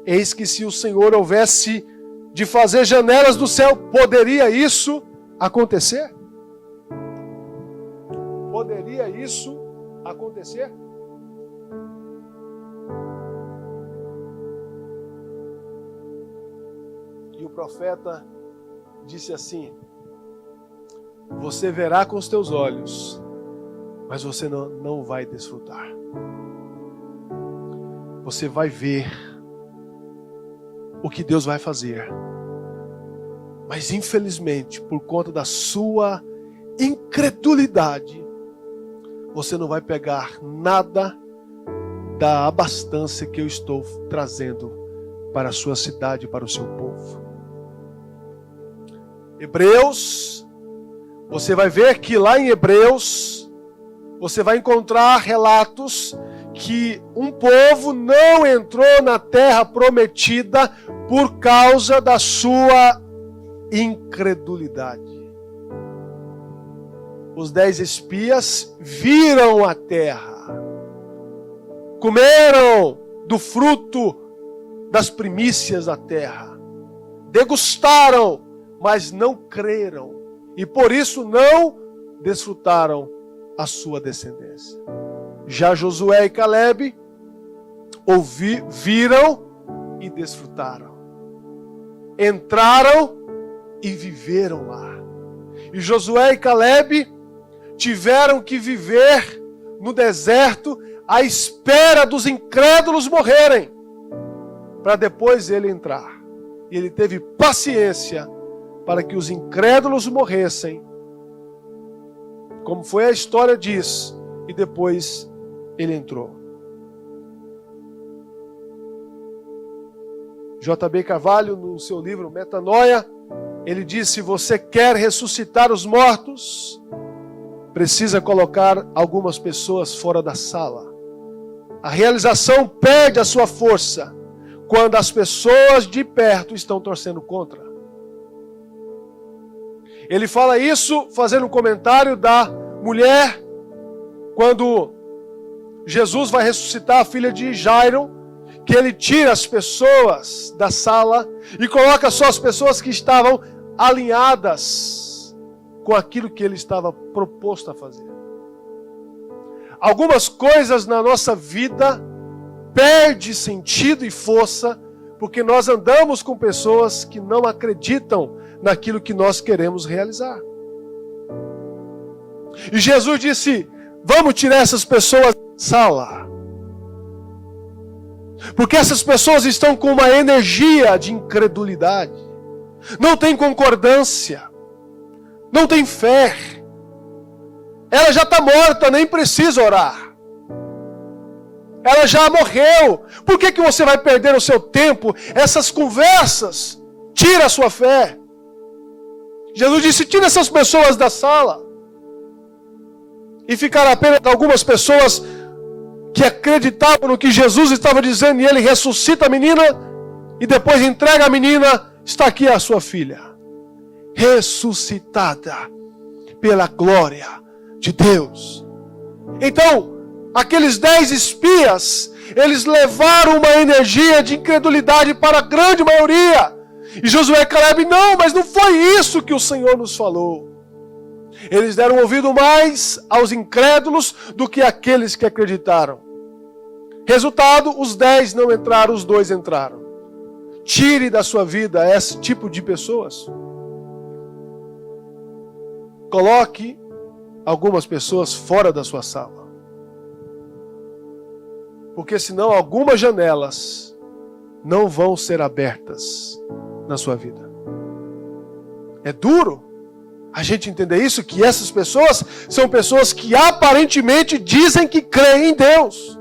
Eis que se o Senhor houvesse de fazer janelas do céu, poderia isso acontecer? Poderia isso acontecer? E o profeta disse assim: você verá com os teus olhos, mas você não vai desfrutar. Você vai ver o que Deus vai fazer, mas infelizmente, por conta da sua incredulidade, você não vai pegar nada da abastança que eu estou trazendo para a sua cidade, para o seu povo. Hebreus, você vai ver que lá em Hebreus, você vai encontrar relatos que um povo não entrou na terra prometida por causa da sua incredulidade. Os 10 espias viram a terra, comeram do fruto das primícias da terra. Degustaram, mas não creram. E por isso não desfrutaram a sua descendência. Já Josué e Calebe viram e desfrutaram. Entraram e viveram lá. E Josué e Calebe tiveram que viver no deserto à espera dos incrédulos morrerem, para depois ele entrar. E ele teve paciência para que os incrédulos morressem, como foi a história diz, e depois ele entrou. J.B. Carvalho, no seu livro Metanoia, ele diz: se você quer ressuscitar os mortos, precisa colocar algumas pessoas fora da sala. A realização perde a sua força quando as pessoas de perto estão torcendo contra. Ele fala isso fazendo um comentário da mulher, quando Jesus vai ressuscitar a filha de Jairo, que ele tira as pessoas da sala e coloca só as pessoas que estavam alinhadas com aquilo que ele estava proposto a fazer. Algumas coisas na nossa vida perdem sentido e força porque nós andamos com pessoas que não acreditam naquilo que nós queremos realizar. E Jesus disse: vamos tirar essas pessoas da sala, porque essas pessoas estão com uma energia de incredulidade, não tem concordância, não tem fé. Ela já está morta, nem precisa orar. Ela já morreu. Por que você vai perder o seu tempo? Essas conversas, tira a sua fé. Jesus disse: tira essas pessoas da sala. E ficaram apenas algumas pessoas que acreditavam no que Jesus estava dizendo, e ele ressuscita a menina, e depois entrega a menina. Está aqui a sua filha, ressuscitada pela glória de Deus. Então, aqueles 10 espias, eles levaram uma energia de incredulidade para a grande maioria. E Josué e Calebe: não, mas não foi isso que o Senhor nos falou. Eles deram ouvido mais aos incrédulos do que àqueles que acreditaram. Resultado, os 10 não entraram, os 2 entraram. Tire da sua vida esse tipo de pessoas. Coloque algumas pessoas fora da sua sala. Porque senão algumas janelas não vão ser abertas na sua vida. É duro a gente entender isso, que essas pessoas são pessoas que aparentemente dizem que creem em Deus.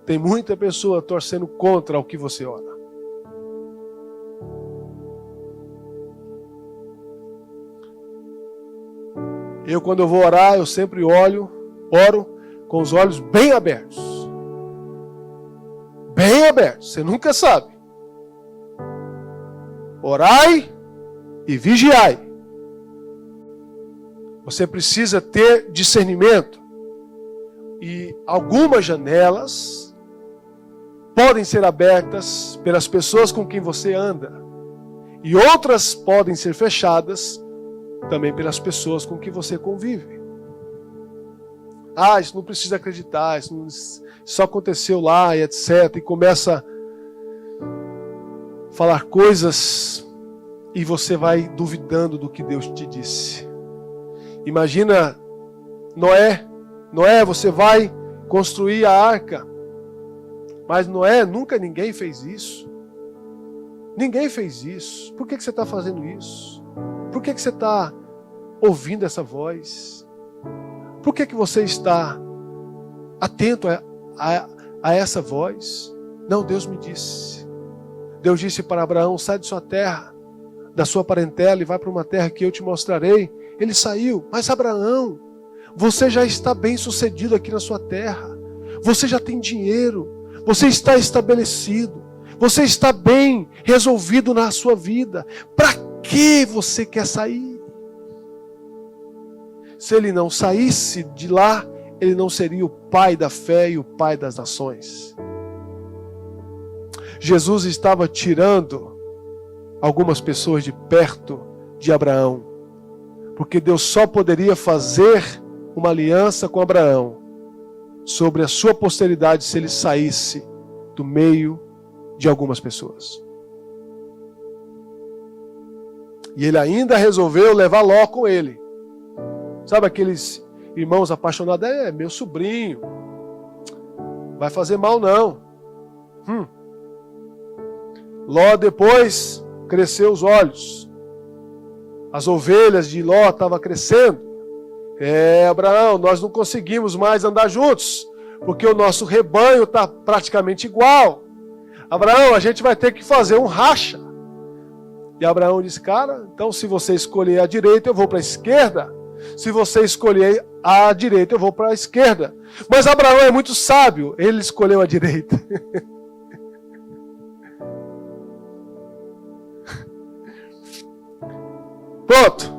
Tem muita pessoa torcendo contra o que você ora. Eu, quando eu vou orar, eu sempre oro com os olhos bem abertos. Bem abertos, você nunca sabe. Orai e vigiai. Você precisa ter discernimento. E algumas janelas podem ser abertas pelas pessoas com quem você anda. E outras podem ser fechadas também pelas pessoas com quem você convive. Isso não precisa acreditar, isso só aconteceu lá e etc. E começa a falar coisas e você vai duvidando do que Deus te disse. Imagina Noé, você vai construir a arca. Mas Noé, nunca ninguém fez isso. Ninguém fez isso. Por que você está fazendo isso? Por que você está ouvindo essa voz? Por que você está atento a essa voz? Não, Deus me disse. Deus disse para Abraão: sai de sua terra, da sua parentela, e vai para uma terra que eu te mostrarei. Ele saiu. Mas Abraão, você já está bem sucedido aqui na sua terra. Você já tem dinheiro. Você está estabelecido. Você está bem resolvido na sua vida. Para que você quer sair? Se ele não saísse de lá, ele não seria o pai da fé e o pai das nações. Jesus estava tirando algumas pessoas de perto de Abraão, porque Deus só poderia fazer uma aliança com Abraão sobre a sua posteridade se ele saísse do meio de algumas pessoas. E ele ainda resolveu levar Ló com ele. Sabe aqueles irmãos apaixonados? É meu sobrinho, vai fazer mal não. Ló depois cresceu os olhos. As ovelhas de Ló estavam crescendo. Abraão, nós não conseguimos mais andar juntos, porque o nosso rebanho está praticamente igual. Abraão, a gente vai ter que fazer um racha. E Abraão disse, cara, então se você escolher a direita, eu vou para a esquerda. Se você escolher a direita, eu vou para a esquerda. Mas Abraão é muito sábio, ele escolheu a direita. Pronto.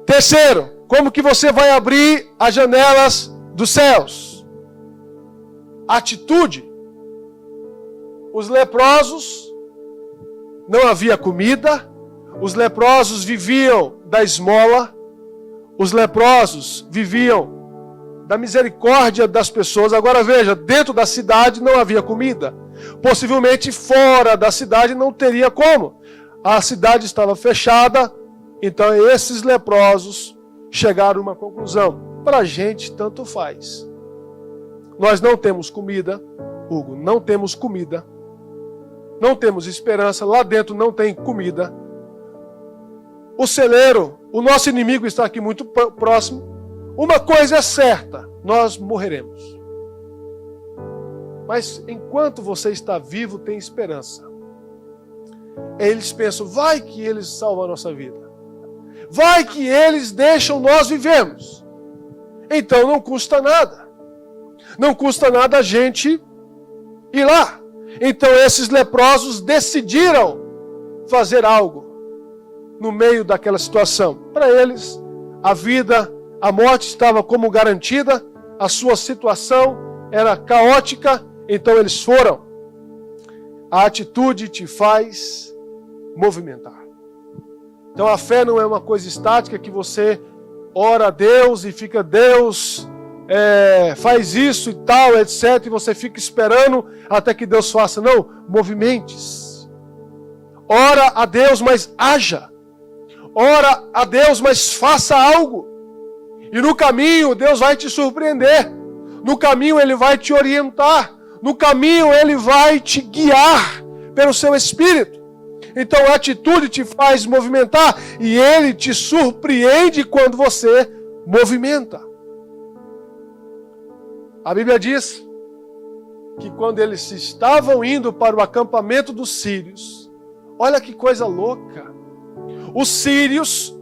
Terceiro, como que você vai abrir as janelas dos céus? Atitude. Os leprosos, não havia comida, os leprosos viviam da esmola, os leprosos viviam da misericórdia das pessoas. Agora veja, dentro da cidade não havia comida, possivelmente fora da cidade não teria como. A cidade estava fechada, então esses leprosos chegaram a uma conclusão. Para a gente tanto faz. Nós não temos comida, Hugo, não temos comida. Não temos esperança, lá dentro não tem comida. O celeiro, o nosso inimigo está aqui muito próximo. Uma coisa é certa, nós morreremos. Mas enquanto você está vivo, tem esperança. Eles pensam, vai que eles salvam a nossa vida. Vai que eles deixam nós vivermos. Então não custa nada. Não custa nada a gente ir lá. Então esses leprosos decidiram fazer algo no meio daquela situação. Para eles, a vida, a morte estava como garantida, a sua situação era caótica, então eles foram. A atitude te faz movimentar. Então a fé não é uma coisa estática que você ora a Deus e fica, Deus faz isso e tal, etc. E você fica esperando até que Deus faça. Não, movimente-se. Ora a Deus, mas haja. Ora a Deus, mas faça algo. E no caminho Deus vai te surpreender. No caminho Ele vai te orientar. No caminho Ele vai te guiar pelo seu Espírito. Então a atitude te faz movimentar e Ele te surpreende quando você movimenta. A Bíblia diz que quando eles estavam indo para o acampamento dos sírios, olha que coisa louca, os sírios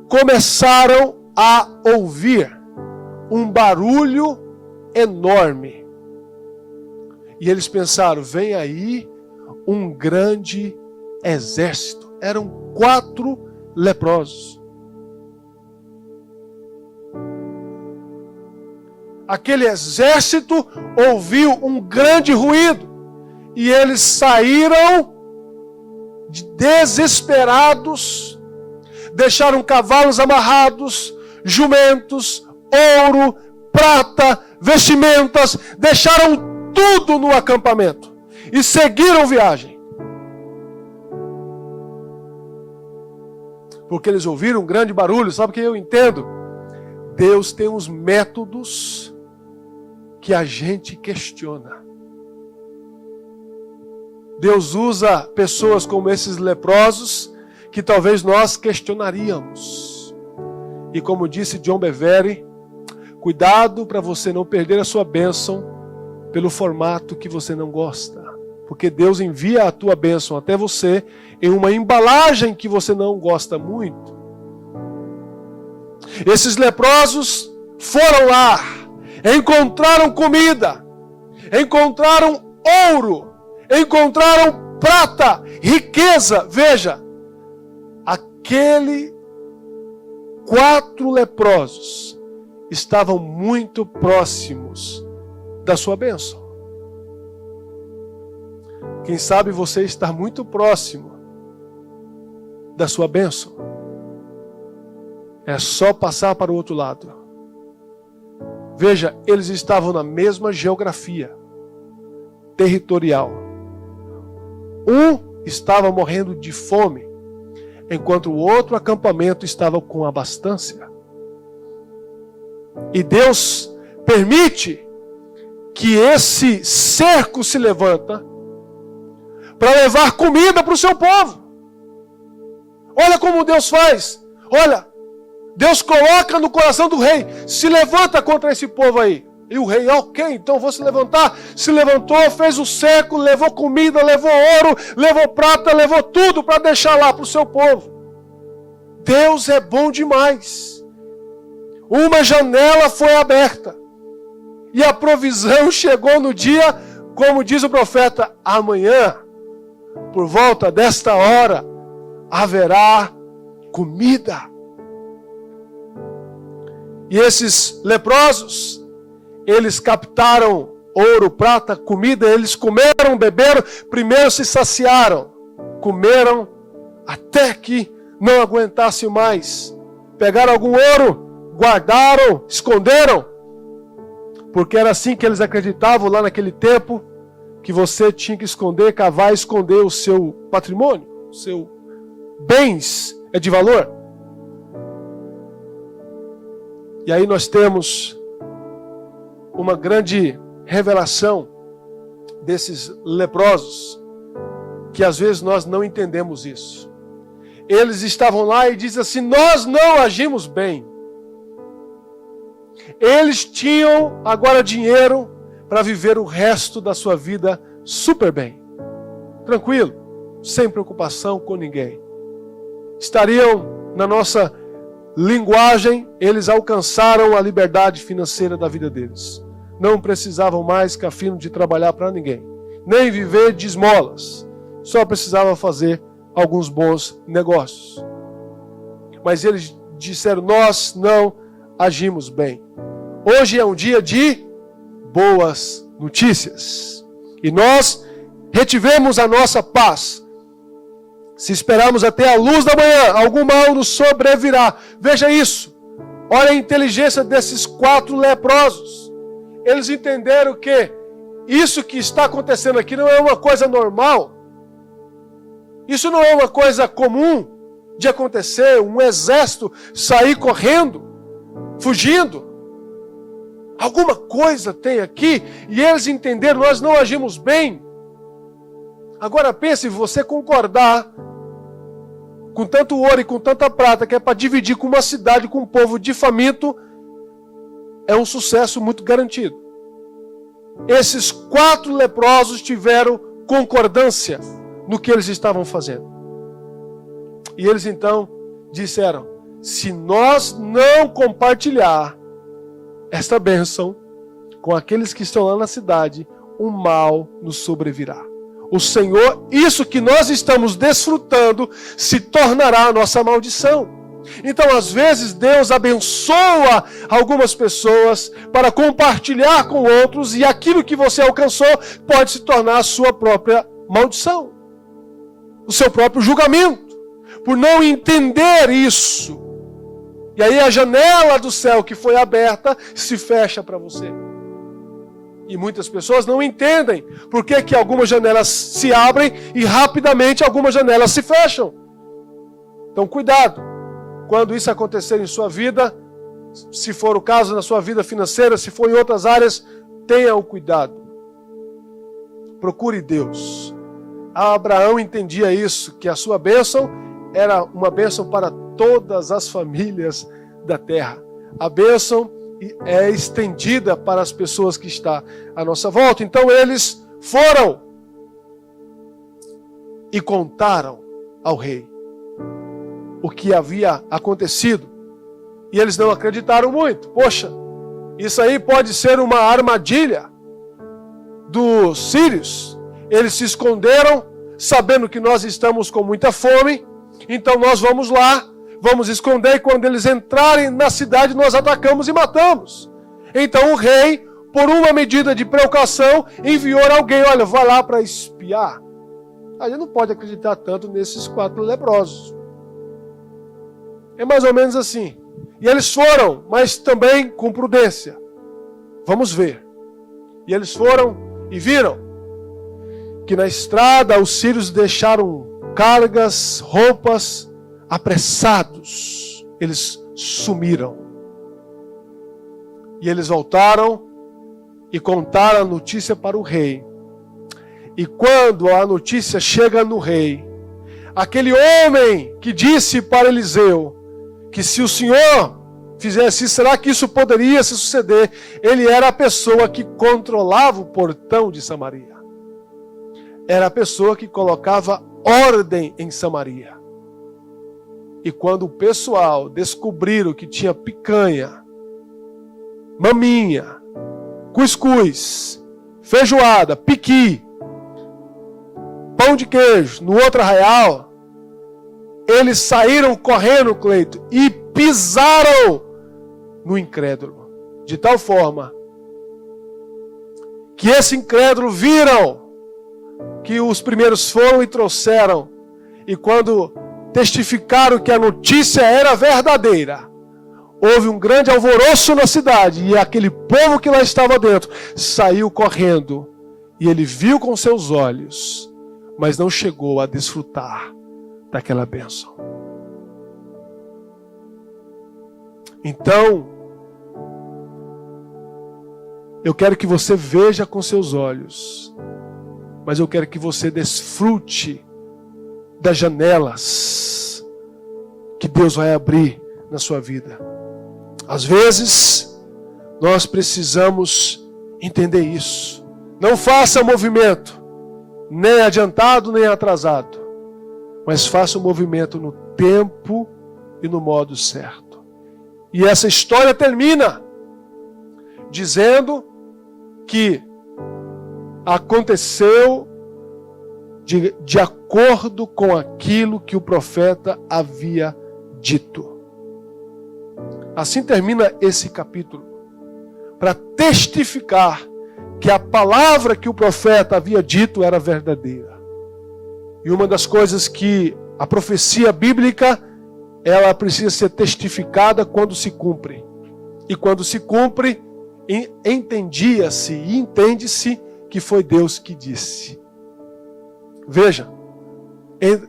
começaram a ouvir um barulho enorme. E eles pensaram, vem aí um grande exército. Eram 4 leprosos. Aquele exército ouviu um grande ruído e eles saíram desesperados, deixaram cavalos amarrados, jumentos, ouro, prata, vestimentas, deixaram tudo no acampamento e seguiram viagem. Porque eles ouviram um grande barulho. Sabe o que eu entendo? Deus tem uns métodos que a gente questiona. Deus usa pessoas como esses leprosos que talvez nós questionaríamos. E como disse John Bevere, cuidado para você não perder a sua bênção pelo formato que você não gosta. Porque Deus envia a tua bênção até você em uma embalagem que você não gosta muito. Esses leprosos foram lá, encontraram comida, encontraram ouro, encontraram prata, riqueza. Veja, 4 leprosos estavam muito próximos da sua bênção. Quem sabe você está muito próximo da sua bênção. É só passar para o outro lado. Veja, eles estavam na mesma geografia territorial. Um estava morrendo de fome, enquanto o outro acampamento estava com abastança. E Deus permite que esse cerco se levanta para levar comida para o seu povo. Olha como Deus faz. Olha, Deus coloca no coração do rei, se levanta contra esse povo aí. E o rei, ok, então vou se levantar. Se levantou, fez o cerco, levou comida, levou ouro, levou prata, levou tudo para deixar lá para o seu povo. Deus é bom demais. Uma janela foi aberta. E a provisão chegou no dia, como diz o profeta, amanhã, por volta desta hora, haverá comida. E esses leprosos, eles captaram ouro, prata, comida, eles comeram, beberam, primeiro se saciaram, comeram até que não aguentassem mais. Pegaram algum ouro, guardaram, esconderam, porque era assim que eles acreditavam lá naquele tempo, que você tinha que esconder, cavar, esconder o seu patrimônio, o seu bens é de valor. E aí nós temos uma grande revelação desses leprosos, que às vezes nós não entendemos isso. Eles estavam lá e dizem assim, nós não agimos bem. Eles tinham agora dinheiro para viver o resto da sua vida super bem. Tranquilo, sem preocupação com ninguém. Estariam na nossa linguagem, eles alcançaram a liberdade financeira da vida deles. Não precisavam mais ficar fino de trabalhar para ninguém, nem viver de esmolas. Só precisavam fazer alguns bons negócios. Mas eles disseram, nós não agimos bem. Hoje é um dia de boas notícias. E nós retivemos a nossa paz. Se esperarmos até a luz da manhã, algum mal nos sobrevirá. Veja isso. Olha a inteligência desses 4 leprosos. Eles entenderam que isso que está acontecendo aqui não é uma coisa normal. Isso não é uma coisa comum de acontecer. Um exército sair correndo, fugindo. Alguma coisa tem aqui. E eles entenderam, nós não agimos bem. Agora pense, você concordar com tanto ouro e com tanta prata, que é para dividir com uma cidade, com um povo de faminto, é um sucesso muito garantido. Esses 4 leprosos tiveram concordância no que eles estavam fazendo. E eles então disseram, se nós não compartilhar esta bênção com aqueles que estão lá na cidade, o mal nos sobrevirá. O Senhor, isso que nós estamos desfrutando, se tornará a nossa maldição. Então, às vezes, Deus abençoa algumas pessoas para compartilhar com outros, e aquilo que você alcançou pode se tornar a sua própria maldição, o seu próprio julgamento, por não entender isso. E aí a janela do céu que foi aberta se fecha para você. E muitas pessoas não entendem por que algumas janelas se abrem e rapidamente algumas janelas se fecham. Então cuidado, quando isso acontecer em sua vida, se for o caso na sua vida financeira, se for em outras áreas, tenha o cuidado. Procure Deus. Abraão entendia isso, que a sua bênção era uma bênção para todas as famílias da terra. A bênção é estendida para as pessoas que estão à nossa volta. Então eles foram e contaram ao rei o que havia acontecido. E eles não acreditaram muito. Poxa, isso aí pode ser uma armadilha dos sírios. Eles se esconderam, sabendo que nós estamos com muita fome. Então nós vamos lá, vamos esconder, e quando eles entrarem na cidade, nós atacamos e matamos. Então o rei, por uma medida de precaução, enviou alguém, olha, vai lá para espiar. A gente não pode acreditar tanto nesses 4 leprosos. É mais ou menos assim. E eles foram, mas também com prudência. Vamos ver. E eles foram e viram que na estrada os sírios deixaram cargas, roupas, apressados. Eles sumiram. E eles voltaram e contaram a notícia para o rei. E quando a notícia chega no rei, aquele homem que disse para Eliseu que se o Senhor fizesse isso, será que isso poderia se suceder? Ele era a pessoa que controlava o portão de Samaria. Era a pessoa que colocava ordem em Samaria. E quando o pessoal descobriram que tinha picanha, maminha, cuscuz, feijoada, piqui, pão de queijo, no outro arraial, eles saíram correndo, Cleito, e pisaram no incrédulo. De tal forma que esse incrédulo viram que os primeiros foram e trouxeram. E quando testificaram que a notícia era verdadeira, houve um grande alvoroço na cidade. E aquele povo que lá estava dentro saiu correndo. E ele viu com seus olhos, mas não chegou a desfrutar daquela bênção. Então, eu quero que você veja com seus olhos, mas eu quero que você desfrute das janelas que Deus vai abrir na sua vida. Às vezes, nós precisamos entender isso. Não faça movimento, nem adiantado, nem atrasado, mas faça o movimento no tempo e no modo certo. E essa história termina dizendo que aconteceu de acordo com aquilo que o profeta havia dito. Assim termina esse capítulo, para testificar que a palavra que o profeta havia dito era verdadeira. E uma das coisas que a profecia bíblica, ela precisa ser testificada quando se cumpre. E quando se cumpre, entendia-se e entende-se que foi Deus que disse. Veja,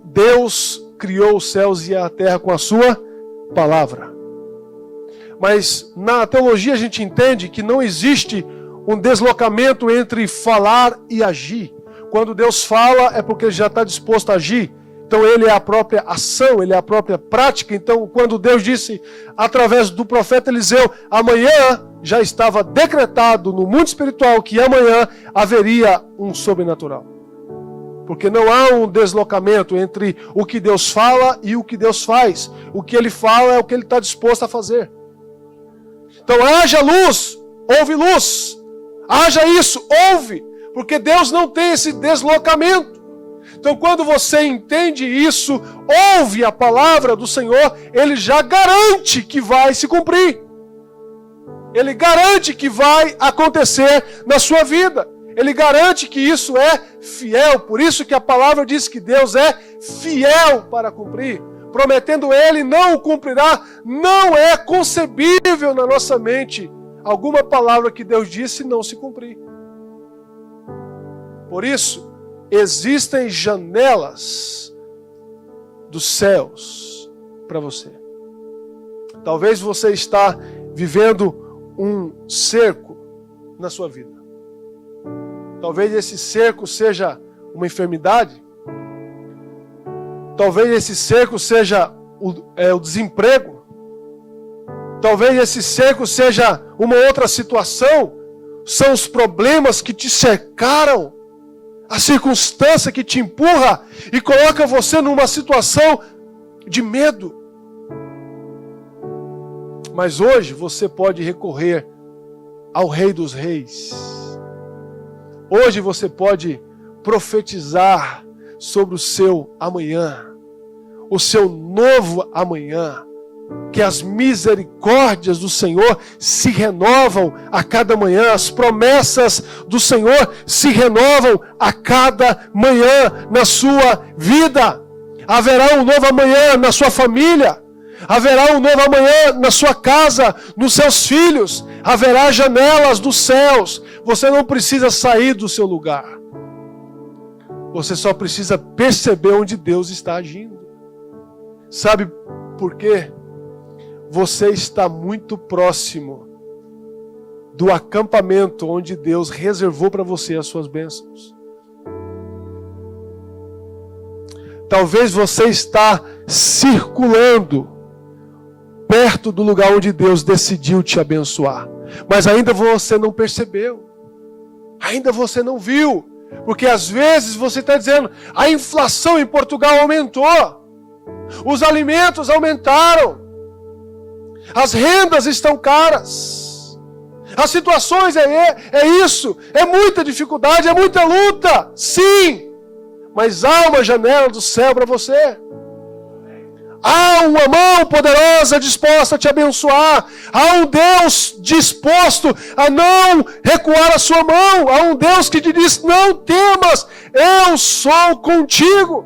Deus criou os céus e a terra com a sua palavra. Mas na teologia a gente entende que não existe um deslocamento entre falar e agir. Quando Deus fala é porque Ele já está disposto a agir. Então Ele é a própria ação, Ele é a própria prática. Então quando Deus disse através do profeta Eliseu, amanhã já estava decretado no mundo espiritual que amanhã haveria um sobrenatural. Porque não há um deslocamento entre o que Deus fala e o que Deus faz. O que Ele fala é o que Ele está disposto a fazer. Então haja luz, houve luz. Haja isso, houve. Porque Deus não tem esse deslocamento. Então quando você entende isso, ouve a palavra do Senhor, Ele já garante que vai se cumprir. Ele garante que vai acontecer na sua vida. Ele garante que isso é fiel. Por isso que a palavra diz que Deus é fiel para cumprir. Prometendo Ele, não o cumprirá. Não é concebível na nossa mente alguma palavra que Deus disse não se cumprir. Por isso, existem janelas dos céus para você. Talvez você está vivendo um cerco na sua vida. Talvez esse cerco seja uma enfermidade. Talvez esse cerco seja o desemprego. Talvez esse cerco seja uma outra situação. São os problemas que te cercaram. A circunstância que te empurra e coloca você numa situação de medo. Mas hoje você pode recorrer ao Rei dos Reis. Hoje você pode profetizar sobre o seu amanhã. o seu novo amanhã, que as misericórdias do Senhor se renovam a cada manhã, as promessas do Senhor se renovam a cada manhã na sua vida. Haverá um novo amanhã na sua família, haverá um novo amanhã na sua casa, nos seus filhos, haverá janelas dos céus. Você não precisa sair do seu lugar, você só precisa perceber onde Deus está agindo. Sabe por quê? Você está muito próximo do acampamento onde Deus reservou para você as suas bênçãos. Talvez você está circulando perto do lugar onde Deus decidiu te abençoar, mas ainda você não percebeu, ainda você não viu, porque às vezes você está dizendo: a inflação em Portugal aumentou, os alimentos aumentaram, as rendas estão caras, as situações é isso, é muita dificuldade, é muita luta, sim, mas há uma janela do céu para você. Há uma mão poderosa disposta a te abençoar. Há um Deus disposto a não recuar a sua mão. Há um Deus que te diz: não temas, eu sou contigo.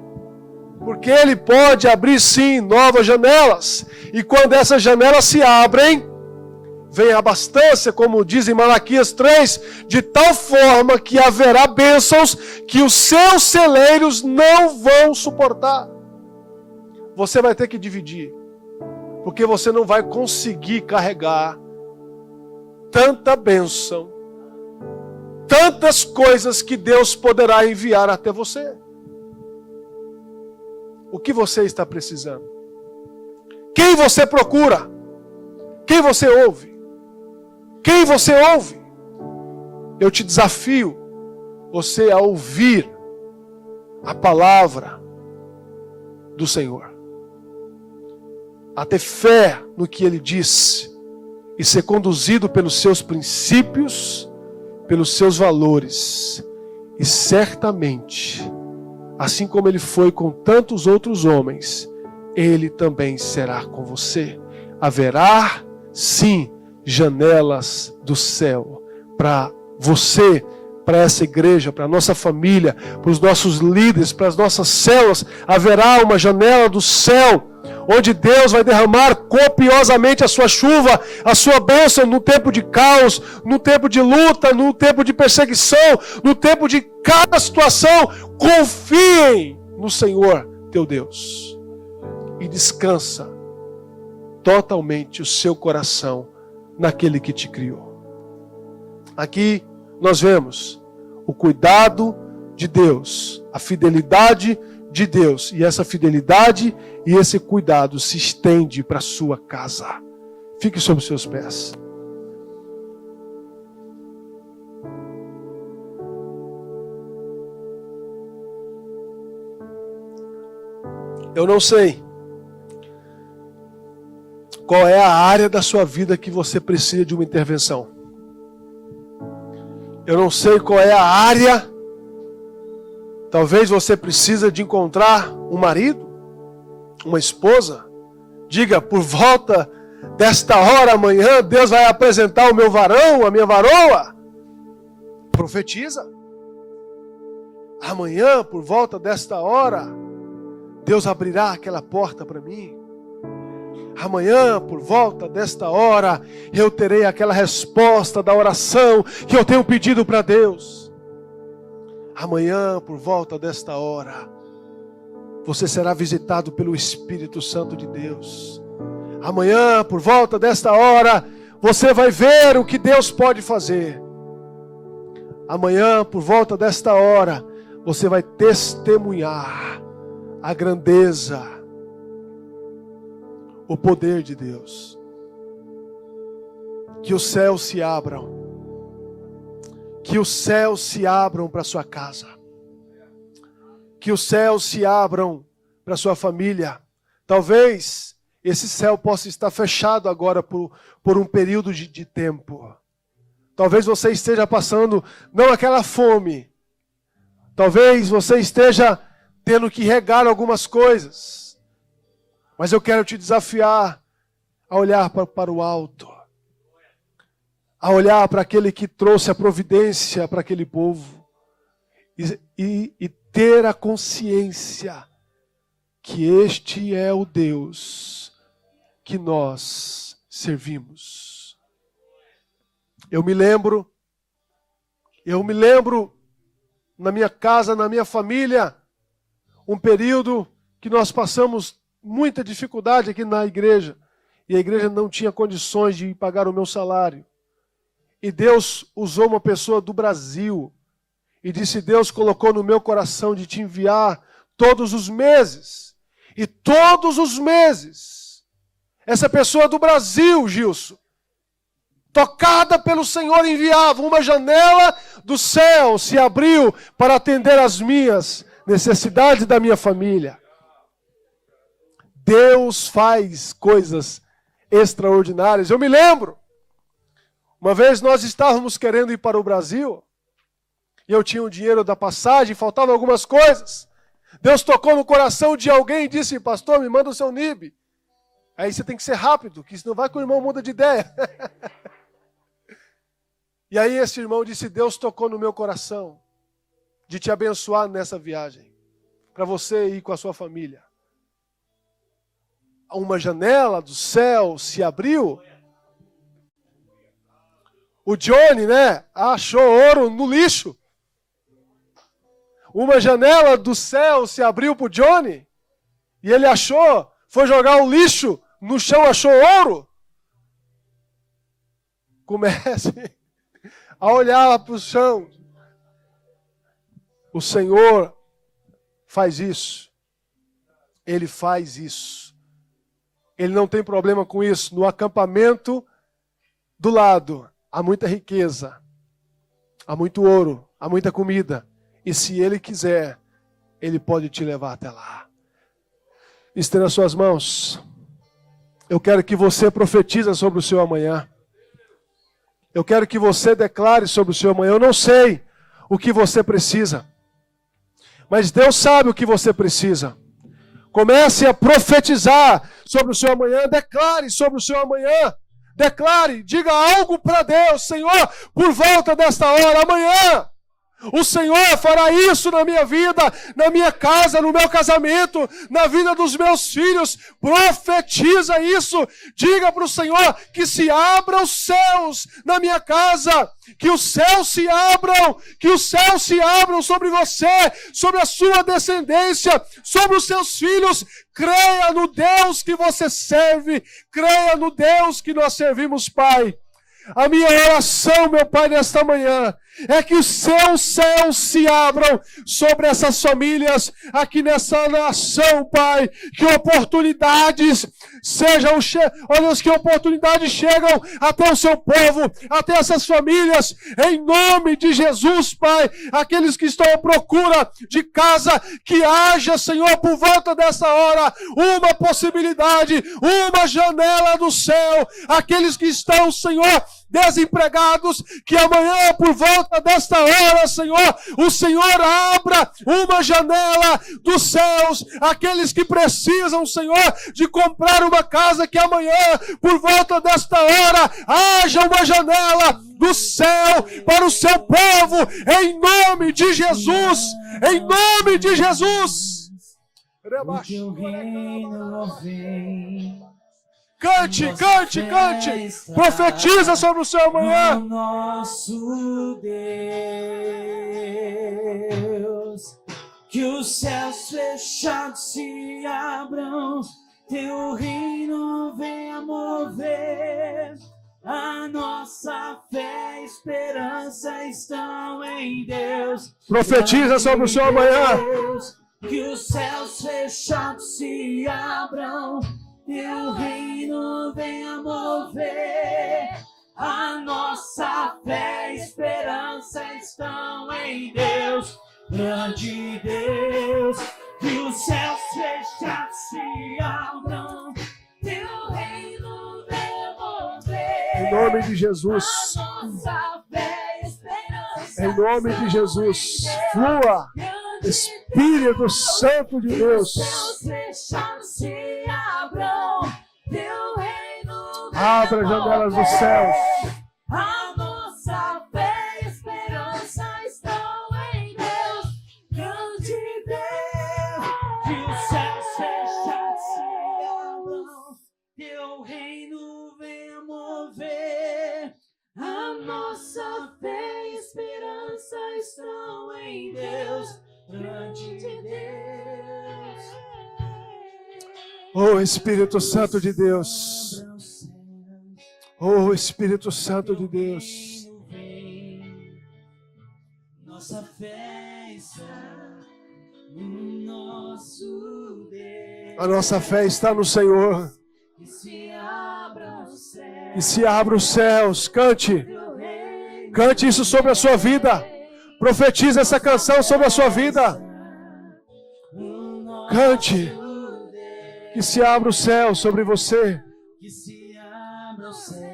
Porque Ele pode abrir sim novas janelas. E quando essas janelas se abrem, vem a abastança, como diz em Malaquias 3, de tal forma que haverá bênçãos que os seus celeiros não vão suportar. Você vai ter que dividir, porque você não vai conseguir carregar tanta bênção, tantas coisas que Deus poderá enviar até você. O que você está precisando? Quem você procura? Quem você ouve? Quem você ouve? Eu te desafio você a ouvir a palavra do Senhor, a ter fé no que Ele disse e ser conduzido pelos seus princípios, pelos seus valores. E certamente, assim como Ele foi com tantos outros homens, Ele também será com você. Haverá, sim, janelas do céu para você, para essa igreja, para a nossa família, para os nossos líderes, para as nossas células. Haverá uma janela do céu, onde Deus vai derramar copiosamente a sua chuva, a sua bênção no tempo de caos, no tempo de luta, no tempo de perseguição, no tempo de cada situação. Confiem no Senhor teu Deus e descansa totalmente o seu coração naquele que te criou. Aqui nós vemos o cuidado de Deus, a fidelidade de Deus, e essa fidelidade e esse cuidado se estende para a sua casa. Fique sobre os seus pés. Eu não sei qual é a área da sua vida que você precisa de uma intervenção. Eu não sei qual é a área. Talvez você precisa de encontrar um marido, uma esposa. Diga: por volta desta hora amanhã, Deus vai apresentar o meu varão, a minha varoa. Profetiza. Amanhã, por volta desta hora, Deus abrirá aquela porta para mim. Amanhã, por volta desta hora, eu terei aquela resposta da oração que eu tenho pedido para Deus. Amanhã, por volta desta hora, você será visitado pelo Espírito Santo de Deus. Amanhã, por volta desta hora, você vai ver o que Deus pode fazer. Amanhã, por volta desta hora, você vai testemunhar a grandeza, o poder de Deus. Que os céus se abram. Que os céus se abram para a sua casa. Que os céus se abram para a sua família. Talvez esse céu possa estar fechado agora por um período de tempo. Talvez você esteja passando, não aquela fome. Talvez você esteja tendo que regar algumas coisas. Mas eu quero te desafiar a olhar para o alto, a olhar para aquele que trouxe a providência para aquele povo e ter a consciência que este é o Deus que nós servimos. Eu me lembro na minha casa, na minha família, um período que nós passamos muita dificuldade aqui na igreja. E a igreja não tinha condições de pagar o meu salário. E Deus usou uma pessoa do Brasil. E disse, Deus colocou no meu coração de te enviar todos os meses. E todos os meses, essa pessoa do Brasil, Gilson, tocada pelo Senhor, enviava uma janela do céu, se abriu para atender as minhas necessidades da minha família. Deus faz coisas extraordinárias. Eu me lembro, uma vez nós estávamos querendo ir para o Brasil, e eu tinha o dinheiro da passagem, faltavam algumas coisas. Deus tocou no coração de alguém e disse, pastor, me manda o seu NIB. Aí você tem que ser rápido, que senão vai que o irmão muda de ideia. E aí esse irmão disse, Deus tocou no meu coração de te abençoar nessa viagem, para você ir com a sua família. Uma janela do céu se abriu. O Johnny, achou ouro no lixo. Uma janela do céu se abriu para o Johnny. E ele achou, foi jogar o lixo no chão, achou ouro. Comece a olhar para o chão. O Senhor faz isso. Ele faz isso. Ele não tem problema com isso. No acampamento do lado, há muita riqueza, há muito ouro, há muita comida. E se Ele quiser, Ele pode te levar até lá. Estenda suas mãos. Eu quero que você profetize sobre o seu amanhã. Eu quero que você declare sobre o seu amanhã. Eu não sei o que você precisa, mas Deus sabe o que você precisa. Comece a profetizar sobre o seu amanhã. Declare sobre o seu amanhã. Declare, diga algo para Deus. Senhor, por volta desta hora, amanhã, o Senhor fará isso na minha vida, na minha casa, no meu casamento, na vida dos meus filhos. Profetiza isso. Diga para o Senhor que se abram os céus na minha casa, que os céus se abram sobre você, sobre a sua descendência, sobre os seus filhos. Creia no Deus que você serve, creia no Deus que nós servimos, Pai. A minha oração, meu Pai, nesta manhã, é que os seus céus se abram sobre essas famílias, aqui nessa nação, Pai, que oportunidades sejam, que oportunidades chegam até o seu povo, até essas famílias, em nome de Jesus, Pai, aqueles que estão à procura de casa, que haja, Senhor, por volta dessa hora, uma possibilidade, uma janela do céu, aqueles que estão, Senhor, desempregados, que amanhã, por volta desta hora, Senhor, o Senhor abra uma janela dos céus, aqueles que precisam, Senhor, de comprar uma casa, que amanhã, por volta desta hora, haja uma janela do céu para o seu povo, em nome de Jesus, em nome de Jesus. O teu reino vem. Cante, cante, cante. Profetiza sobre o seu amanhã. Nosso Deus, que os céus fechados se abram, teu reino venha mover. A nossa fé e esperança estão em Deus. Profetiza sobre o seu amanhã. Que os céus fechados se abram, teu reino venha mover. A nossa fé e esperança estão em Deus. Grande Deus, que os céus fechados se abram, teu reino venha mover. Em nome de Jesus. A nossa fé e esperança. Em nome de Jesus. Flua, Espírito Santo de Deus. Os céus fechados se abrem. Abra as janelas dos céus. A nossa fé e esperança estão em Deus, grande Deus. Que os céus fechados se abram, teu reino venha mover. A nossa fé e esperança estão em Deus, grande Deus. Oh Espírito Santo de Deus. Oh Espírito Santo de Deus. Nossa fé está no nosso Deus. A nossa fé está no Senhor. Que se abra os céus. Que se abra os céus. Cante. Cante isso sobre a sua vida. Profetize essa canção sobre a sua vida. Cante. Que se abra o céu sobre você. Que se abra os céus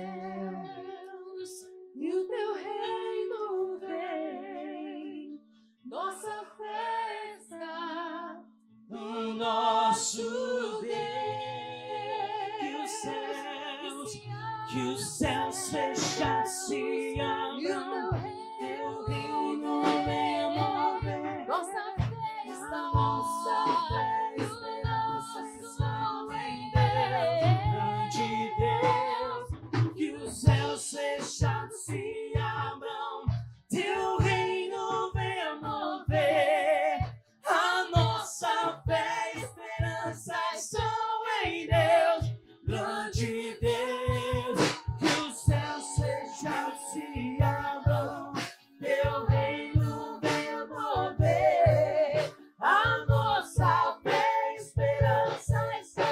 e o teu reino vem. Nossa fé está no nosso Deus. Que os céus fechados se abram, teu reino venha mover. Nossa fé está, nossa fé e esperança estão em Deus, grande Deus. Que os céus fechados se abram, teu reino venha mover. A nossa fé e esperança estão em Deus, grande Deus. Se abram, teu reino venha mover. A nossa fé e esperança estão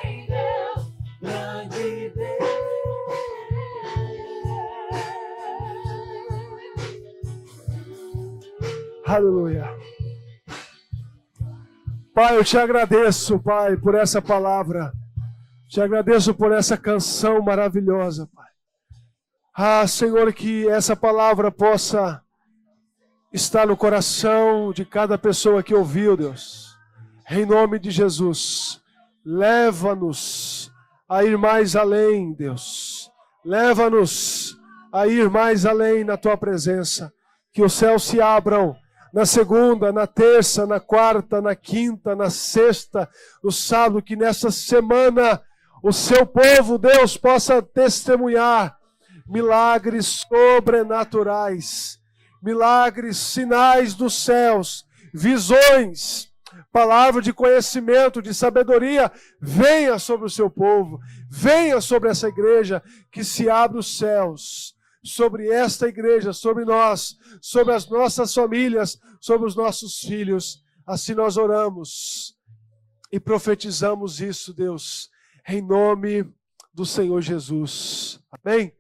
em Deus, grande Deus. Aleluia. Pai, eu te agradeço, Pai, por essa palavra. Te agradeço por essa canção maravilhosa, Pai. Ah, Senhor, que essa palavra possa estar no coração de cada pessoa que ouviu, Deus. Em nome de Jesus, leva-nos a ir mais além, Deus. Leva-nos a ir mais além na Tua presença. Que os céus se abram na segunda, na terça, na quarta, na quinta, na sexta, no sábado. Que nessa semana o Seu povo, Deus, possa testemunhar milagres sobrenaturais, milagres, sinais dos céus, visões, palavra de conhecimento, de sabedoria, venha sobre o seu povo, venha sobre essa igreja, que se abra os céus, sobre esta igreja, sobre nós, sobre as nossas famílias, sobre os nossos filhos. Assim nós oramos e profetizamos isso, Deus, em nome do Senhor Jesus. Amém?